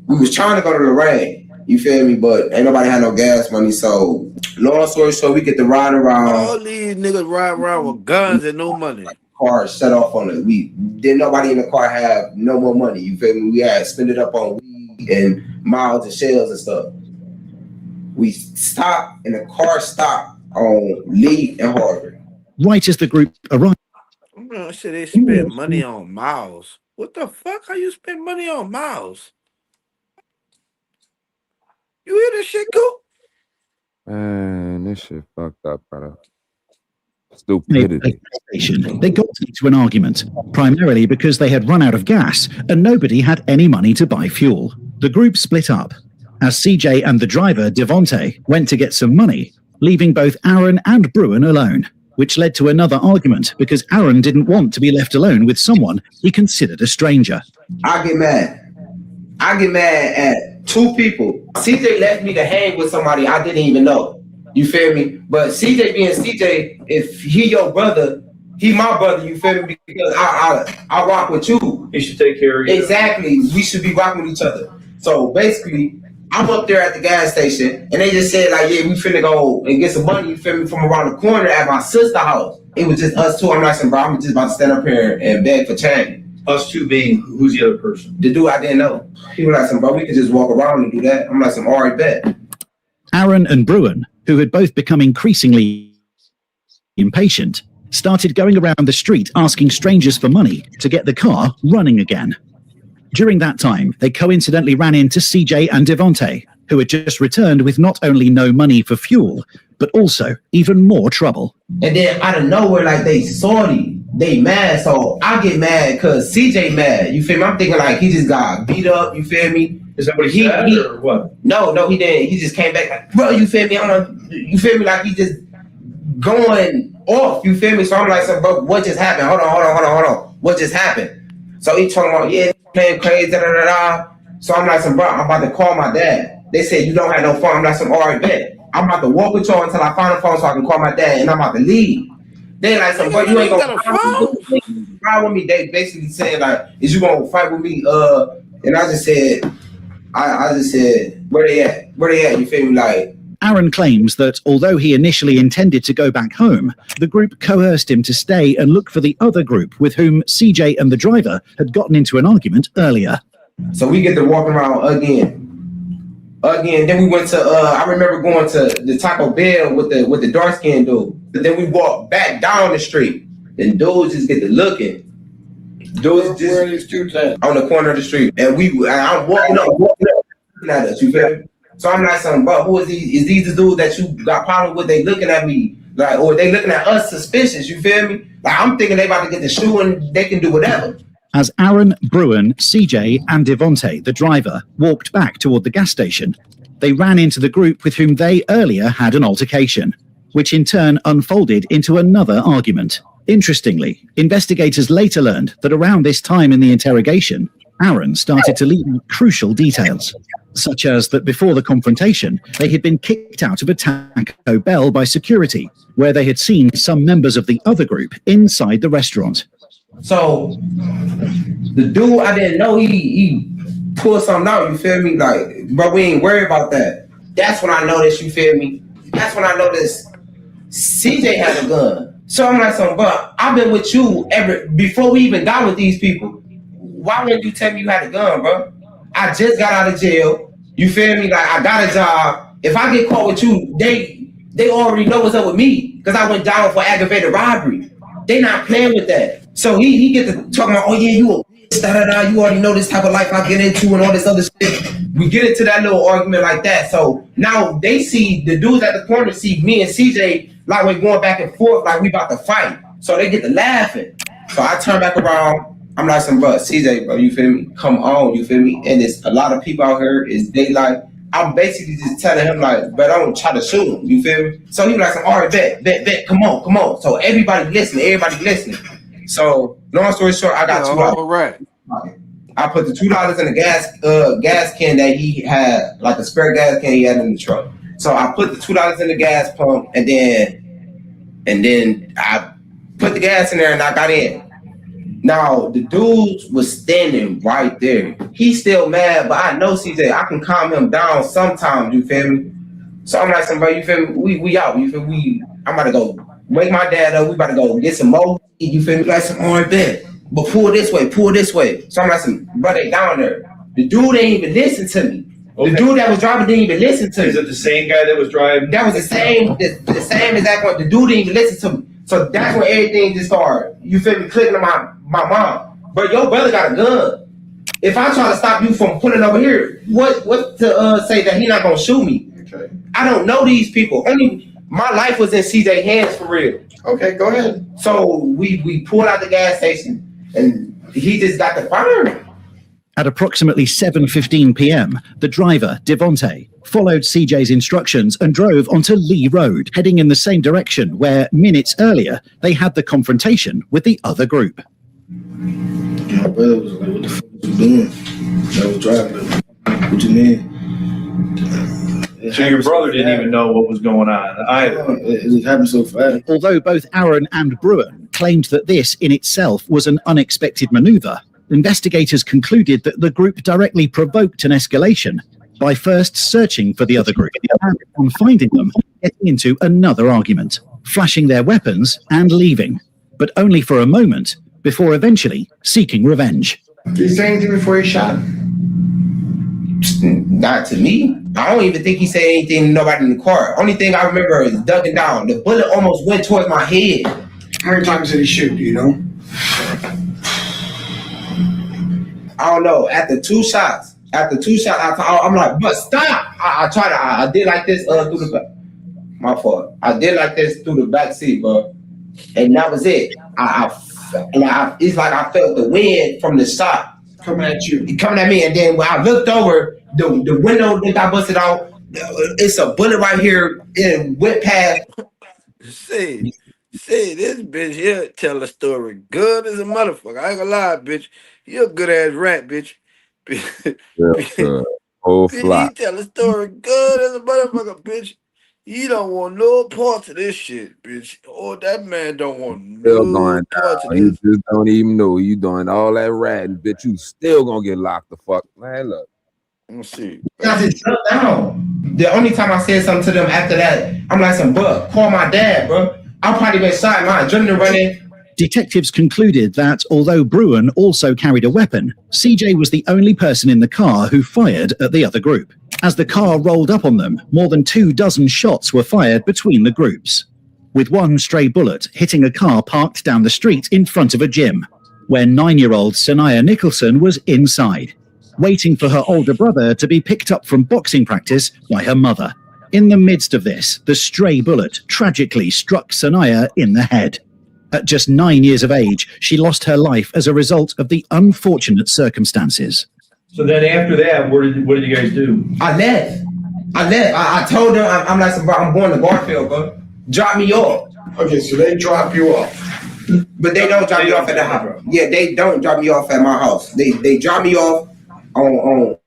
We was trying to go to Lorraine. You feel me? But ain't nobody had no gas money. So long story short, we get to ride around. All these niggas ride around with guns and no money. Car shut off on it. We didn't nobody in the car have no more money. You feel me? We had spent it up on weed and miles and shells and stuff. We stopped and the car stopped on Lee and Harvard. Right as the group arrived. Man, shit, they spend money on miles. What the fuck? How you spend money on miles? You hear this shit, Coop? Man, this shit fucked up, brother. Stupidity. They got into an argument, primarily because they had run out of gas and nobody had any money to buy fuel. The group split up, as CJ and the driver, Devontae, went to get some money, leaving both Aaron and Bruin alone, which led to another argument because Aaron didn't want to be left alone with someone he considered a stranger. I get mad at 2 people. CJ left me to hang with somebody I didn't even know. You feel me? But CJ being CJ, if he your brother, he my brother, you feel me? Because I rock with you. He should take care of you. Exactly. We should be rocking with each other. So basically, I'm up there at the gas station and they just said like, yeah, we finna go and get some money, you feel me, from around the corner at my sister's house. It was just us 2. I'm like, bro, I'm just about to stand up here and beg for change. Us 2 being, who's the other person? The dude I didn't know. He was like, bro, we could just walk around and do that. I'm like, all right, bet. Aaron and Bruin, who had both become increasingly impatient, started going around the street asking strangers for money to get the car running again. During that time, they coincidentally ran into CJ and Devontae, who had just returned with not only no money for fuel, but also even more trouble. And then out of nowhere, like they salty, they mad. So I get mad because CJ mad. You feel me? I'm thinking like he just got beat up. You feel me? Is that what he said or what? No, he didn't. He just came back like, bro, you feel me? You feel me? Like he just going off. You feel me? So I'm like, so, bro, what just happened? Hold on. What just happened? So he talking about, yeah, playing crazy, da. So I'm like, so, bro, I'm about to call my dad. They said you don't have no phone. I'm like, so, all right, bet. I'm about to walk with y'all until I find a phone so I can call my dad, and I'm about to leave. They like, so, bro, you ain't gonna fight with me. They basically saying like, is you gonna fight with me? And I just said, where they at? You feel me? Like, Aaron claims that although he initially intended to go back home, the group coerced him to stay and look for the other group with whom CJ and the driver had gotten into an argument earlier. So we get to walk around again. Then we went to, I remember going to the Taco Bell with the dark skinned dude. But then we walked back down the street. And dudes just get to looking. Dudes just where are these dudes at? on the corner of the street. And I'm walking up, looking at us, you feel me? So I'm like, bro, who is these? Is these the dudes that you got problem with? They looking at me, like, or they looking at us suspicious, you feel me? Like, I'm thinking they about to get the shoe and they can do whatever. As Aaron, Bruin, CJ, and Devontae, the driver, walked back toward the gas station, they ran into the group with whom they earlier had an altercation, which in turn unfolded into another argument. Interestingly, investigators later learned that around this time in the interrogation, Aaron started to leave out crucial details, such as that before the confrontation, they had been kicked out of a Taco Bell by security, where they had seen some members of the other group inside the restaurant. So the dude I didn't know, he pulled something out, you feel me? Like, bro, we ain't worried about that. That's when I noticed, you feel me? That's when I noticed CJ had a gun. So I'm like, bro, I've been with you before we even got with these people. Why wouldn't you tell me you had a gun, bro? I just got out of jail. You feel me? Like, I got a job. If I get caught with you, they already know what's up with me because I went down for aggravated robbery. They not playing with that. So he get to talking about, oh yeah, you a bitch, you already know this type of life I get into and all this other shit. We get into that little argument like that. So now they see, the dudes at the corner see me and CJ like we're going back and forth like we about to fight. So they get to laughing. So I turn back around. I'm like, bro, CJ, bro, you feel me? Come on, you feel me? And there's a lot of people out here. It's daylight. I'm basically just telling him like, but don't try to shoot him. You feel me? So he was like, all right, bet, come on. So everybody listening. So long story short, I got $2. All right. I put the $2 in the gas can that he had, like a spare gas can he had in the truck. So I put the $2 in the gas pump, and then I put the gas in there and I got in. Now the dude was standing right there. He's still mad, but I know CJ, I can calm him down sometimes, you feel me? So I'm like, somebody, you feel me? We out, you feel me? I'm about to go wake my dad up. We about to go get some more, you feel me? Like some more bed. But pull this way. So I'm like, bro, they down there. The dude ain't even listen to me. Okay. The dude that was driving didn't even listen to me. Is it the same guy that was driving? That was the same exact one. The dude didn't even listen to me. So that's when everything just started, you feel me, clicking to my mom. But your brother got a gun. If I try to stop you from pulling over here, what to say that he not gonna shoot me? Okay. I don't know these people. Only my life was in CJ's hands for real. Okay, go ahead. So we pulled out the gas station and he just got the fire. At approximately 7:15 p.m., the driver, Devontae, followed CJ's instructions and drove onto Lee Road, heading in the same direction where, minutes earlier, they had the confrontation with the other group. My brother was like, what the fuck was you doing? I was driving. What you mean? So your brother didn't even know what was going on either. It happened so fast. Although both Aaron and Bruin claimed that this in itself was an unexpected maneuver, investigators concluded that the group directly provoked an escalation by first searching for the other group and, on finding them, getting into another argument, flashing their weapons and leaving, but only for a moment before eventually seeking revenge. Did he say anything before he shot? Not to me. I don't even think he said anything to nobody in the car. Only thing I remember is ducking down. The bullet almost went towards my head. How many times did he shoot? Do you know? I don't know. After two shots, I'm like, but stop! I did like this through the back. My fault. I did like this through the back seat, bro, and that was it. It's like I felt the wind from the shot Coming at you. coming at me, and then when I looked over, the window that got busted out. It's a bullet right here and went past. See, this bitch here tell a story good as a motherfucker. I ain't gonna lie, bitch. You a good ass rat, bitch. Whole Bitch, flock. he tell a story good as a motherfucker, bitch. You don't want no parts of this shit, bitch. Oh, that man don't want Still no going parts of down. You this. just don't even know you doing all that ratting, bitch. You still gonna get locked the fuck. Man, look. Let's see. I just shut down. The only time I said something to them after that, I'm like, bro, call my dad, bro. I'll probably been shot. My adrenaline running. Detectives concluded that although Bruin also carried a weapon, CJ was the only person in the car who fired at the other group. As the car rolled up on them, more than 24 shots were fired between the groups, with one stray bullet hitting a car parked down the street in front of a gym, where 9-year-old Sanaya Nicholson was inside, waiting for her older brother to be picked up from boxing practice by her mother. In the midst of this, the stray bullet tragically struck Sanaya in the head. At just 9 years of age, she lost her life as a result of the unfortunate circumstances. So then after that, what did you guys do? I left. I told them, I'm like, bro, I'm going to Garfield, bro. Drop me off. Okay, so they drop you off. But they don't drop me off at the house. Yeah, they don't drop me off at my house. They drop me off on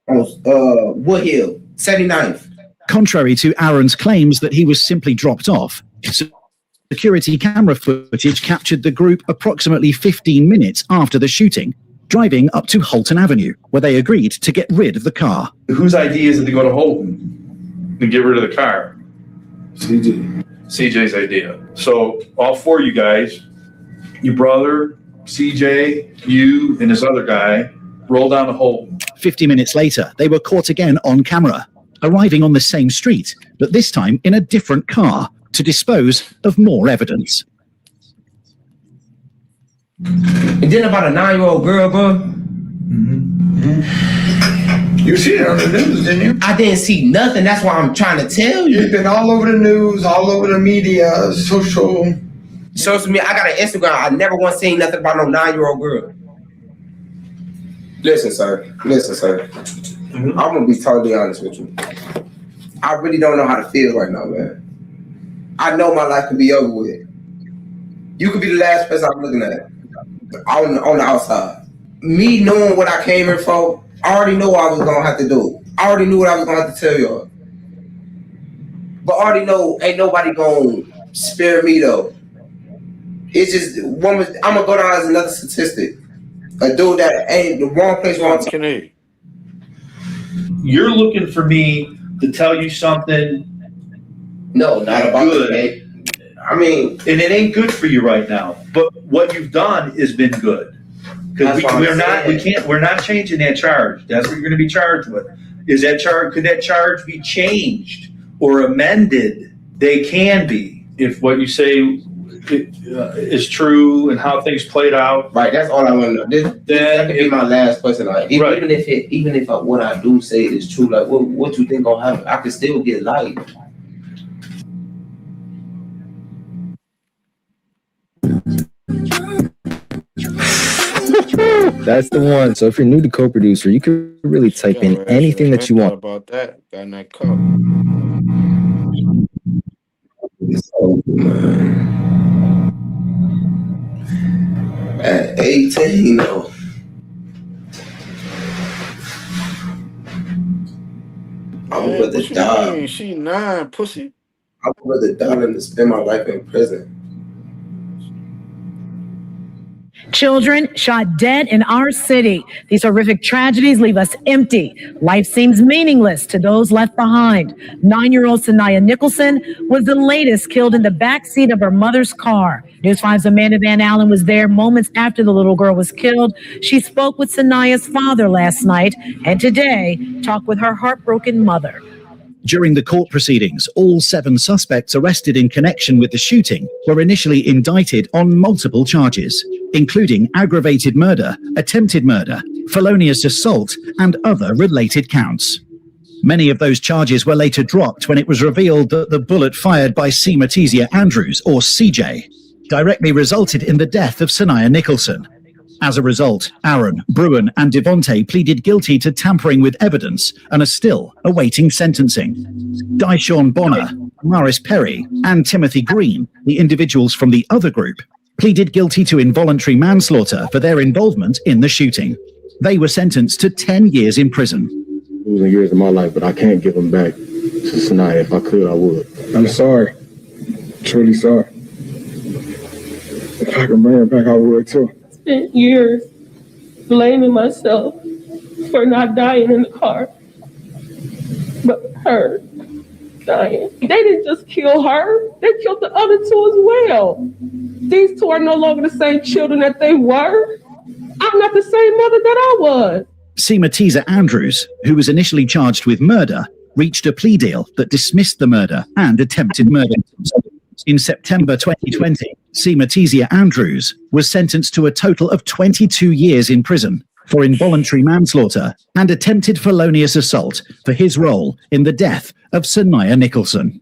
Wood Hill, 79th. Contrary to Aaron's claims that he was simply dropped off, security camera footage captured the group approximately 15 minutes after the shooting, driving up to Holton Avenue, where they agreed to get rid of the car. Whose idea is it to go to Holton to get rid of the car? CJ's idea. So all four of you guys, your brother, CJ, you, and this other guy, roll down to Holton. 50 minutes later, they were caught again on camera, arriving on the same street, but this time in a different car to dispose of more evidence. And then about a 9-year-old girl, bro. You seen it on the news, didn't you? I didn't see nothing. That's why I'm trying to tell you. You've been all over the news, all over the media, social. Social media, I got an Instagram. I never once seen nothing about no 9-year-old girl. Listen, sir. I'm gonna be totally honest with you. I really don't know how to feel right now, man. I know my life could be over with. You could be the last person I'm looking at on the outside. Me knowing what I came here for, I already know what I was gonna have to do. I already knew what I was gonna have to tell y'all. But I already know ain't nobody gonna spare me though. It's just I'm gonna go down as another statistic. A dude that ain't the wrong place, wrong time. You're looking for me to tell you something. No, not about good. I mean, and it ain't good for you right now. But what you've done has been good. Because we're not changing that charge. That's what you're going to be charged with. Is that charge? Could that charge be changed or amended? They can be if what you say is true and how things played out. Right. That's all I want to know. That could be my last question. Like, even if what I do say is true, like, what you think gonna happen? I could still get light. That's the one. So if you're new to co-producer, you can really type in anything that you want. About that, got in that cup. At 18, though. I would rather die. She 9, pussy. I would rather die than to spend my life in prison. Children shot dead in our city. These horrific tragedies leave us empty. Life seems meaningless to those left behind. 9-year-old Sanaya Nicholson was the latest killed in the backseat of her mother's car. News 5's Amanda Van Allen was there moments after the little girl was killed. She spoke with Sanaya's father last night and today talked with her heartbroken mother. During the court proceedings, all 7 suspects arrested in connection with the shooting were initially indicted on multiple charges, including aggravated murder, attempted murder, felonious assault, and other related counts. Many of those charges were later dropped when it was revealed that the bullet fired by Seema Tizia Andrews, or CJ, directly resulted in the death of Sanaya Nicholson. As a result, Aaron, Bruin, and Devontae pleaded guilty to tampering with evidence and are still awaiting sentencing. Daishawn Bonner, Maris Perry, and Timothy Green, the individuals from the other group, pleaded guilty to involuntary manslaughter for their involvement in the shooting. They were sentenced to 10 years in prison. Losing years of my life, but I can't give them back to Sanaya. If I could, I would. I'm sorry. Truly sorry. If I could bring her back, I would too. Spent years blaming myself for not dying in the car, but her dying. They didn't just kill her, they killed the other 2 as well. These 2 are no longer the same children that they were. I'm not the same mother that I was. Seema Tizia Andrews, who was initially charged with murder, reached a plea deal that dismissed the murder and attempted murder. In September 2020, Seema Tizia Andrews was sentenced to a total of 22 years in prison for involuntary manslaughter and attempted felonious assault for his role in the death of Sanaya Nicholson.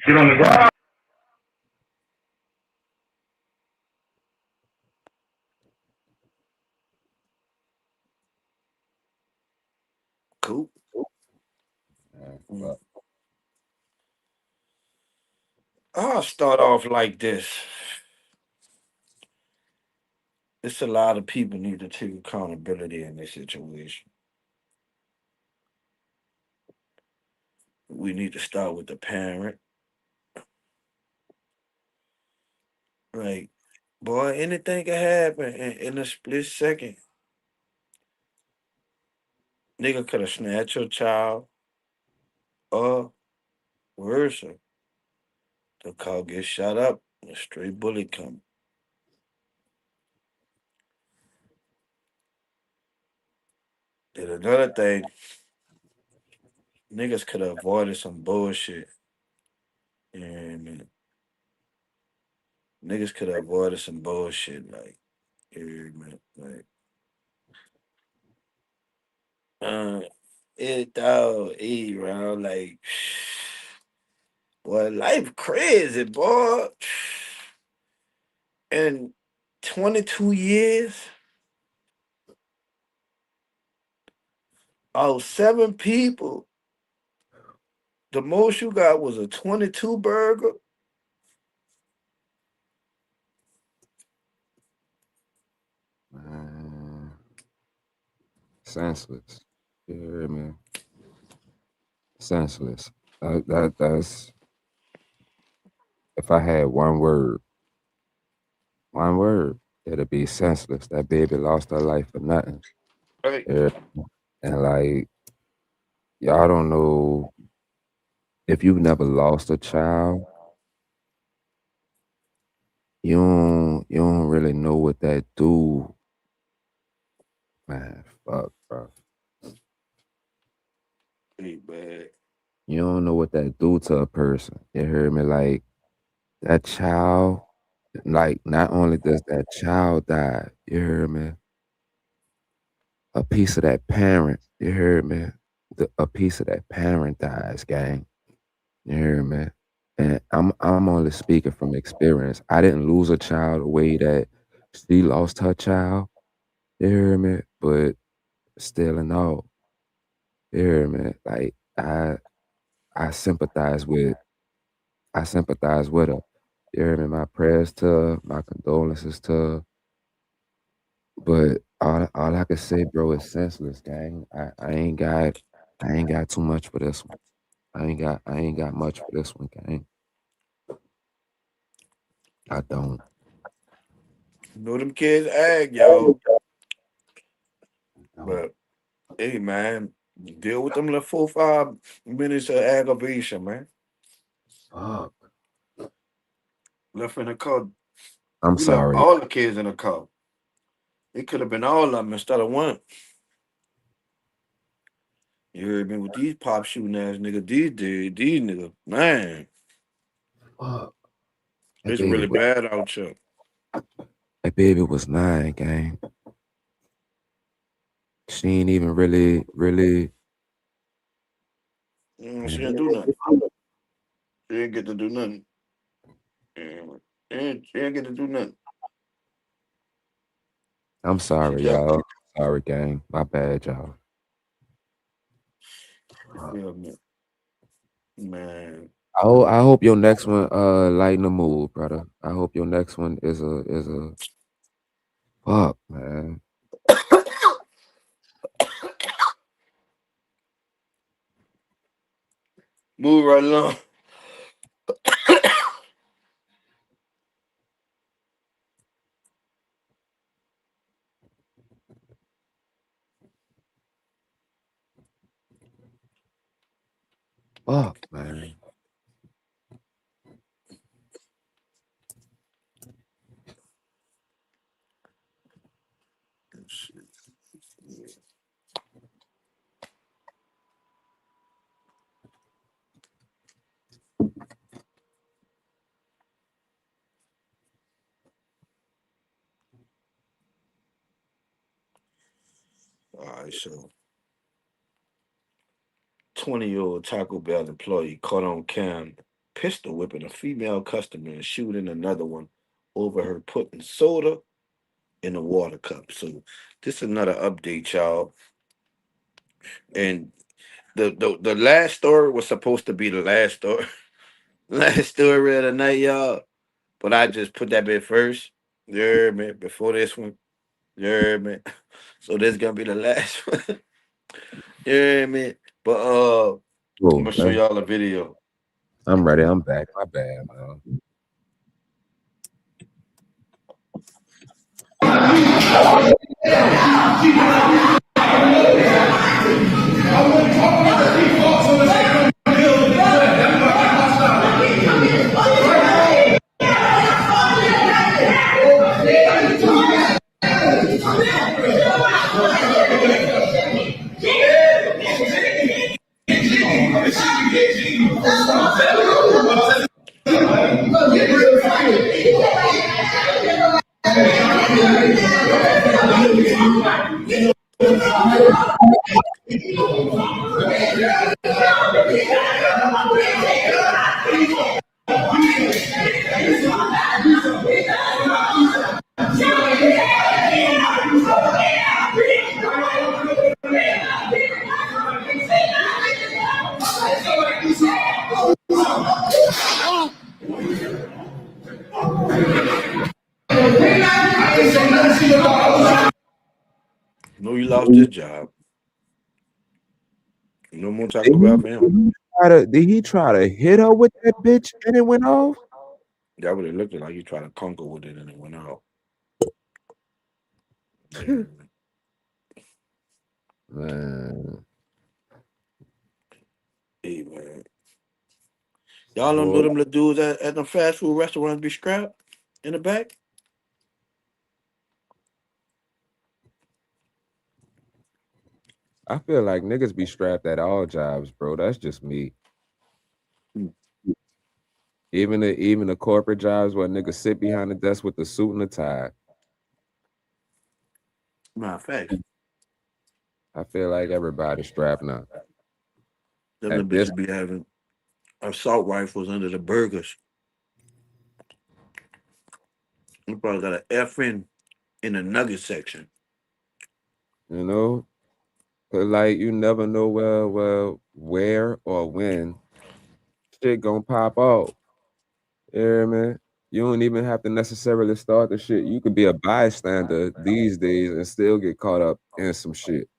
Get on the ground. Cool. I'll start off like this. It's a lot of people need to take accountability in this situation. We need to start with the parent. Like, boy, anything can happen in a split second. Nigga could have snatched your child, or worse, the car gets shot up, and a stray bullet come. Then another thing, niggas could have avoided some bullshit. And niggas could have avoided some bullshit, like Yeah, man. Like, it dog, around like, boy, life crazy, boy. In 22 years, 7 people. The most you got was a 22 burger. Man, senseless. You hear me? Senseless. That's if I had one word, it'd be senseless. That baby lost her life for nothing. Right. Yeah. And like, y'all don't know if you've never lost a child, you don't really know what that do. Man, fuck, bro. Pretty bad. You don't know what that do to a person. You heard me? Like, that child, like, not only does that child die, you heard me? A piece of that parent, you heard me? A piece of that parent dies, gang. You hear me? And I'm only speaking from experience. I didn't lose a child the way that she lost her child. You hear me? But still and all, you hear me? Like, I sympathize with her. You hear me? My prayers to her, my condolences to her. But all I can say, bro, is senseless, gang. I ain't got too much for this one. I ain't got much for this one, gang. I don't. You know them kids ag, yo. But hey, man, deal with them little 4-5 minutes of aggravation, man. Fuck. Left in the car. I'm We left sorry. all the kids in the car. It could have been all of them instead of one. You heard me with these pop shooting ass niggas, these niggas, man. Fuck. It's really bad out here. That baby was 9, gang. She ain't even really. She didn't do nothing. She didn't get to do nothing. She didn't get to do nothing. I'm sorry, y'all. Sorry, gang. My bad, y'all. Man. I hope your next one lighten the mood, brother. I hope your next one is a fuck, man. Move right along. Fuck, man. All right, so 20-year-old Taco Bell employee caught on cam pistol whipping a female customer and shooting another one over her putting soda in a water cup. So this is another update, y'all. And the last story was supposed to be the last story. Last story of the night, y'all. But I just put that bit first. You heard me? Before this one. You heard me? So this gonna be the last one. You heard me? But I'm gonna show y'all a video. I'm ready. I'm back. My bad, man. No, you lost his job. No more Taco Bell for him. Did he try to hit her with that bitch and it went off? That would have looked like he tried to conquer with it and it went out. Man. Hey, man. Y'all don't know them little dudes at the fast food restaurants be scrapped in the back? I feel like niggas be strapped at all jobs, bro. That's just me. Even the corporate jobs where niggas sit behind the desk with the suit and the tie. Matter of fact, I feel like everybody's strapped now. them little bitches be having assault rifles under the burgers. You probably got an F in the nugget section. You know? 'Cause like you never know where or when shit gonna pop out. Yeah, man. You don't even have to necessarily start the shit. You could be a bystander these days and still get caught up in some shit.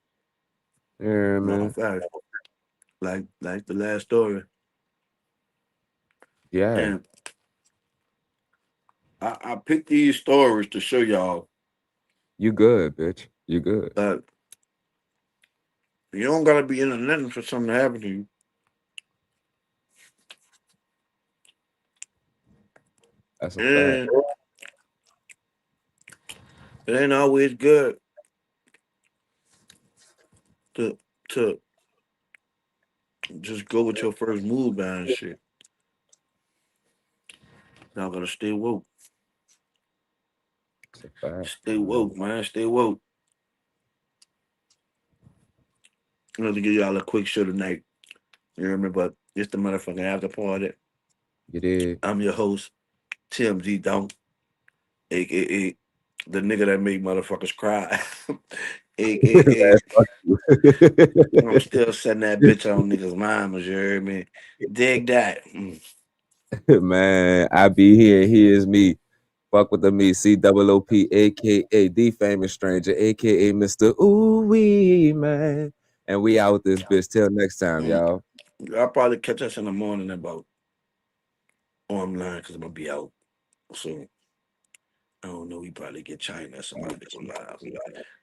Yeah, man. Fact. Like the last story. Yeah. And I picked these stories to show y'all. You good, bitch. You good. That you don't gotta be in the nothing for something to happen to you. That's a fact. It ain't always good to just go with your first move behind shit. Y'all gotta stay woke. Stay woke, man. Stay woke. I'm gonna give y'all a quick show tonight. You remember, it's the motherfucking after party. You did. I'm your host, Tim G. Donk, aka the nigga that made motherfuckers cry. aka I'm still setting that bitch on niggas' mamas, you heard me? Dig that. Man, I be here. Here's me. Fuck with the me. COOP, aka the famous stranger, aka Mr. Ooh Wee Man. And we out this bitch. Till next time, y'all. I'll probably catch us in the morning about online because I'm gonna be out. So I don't know. We probably get China or somebody go live.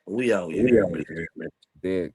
We out here. Big.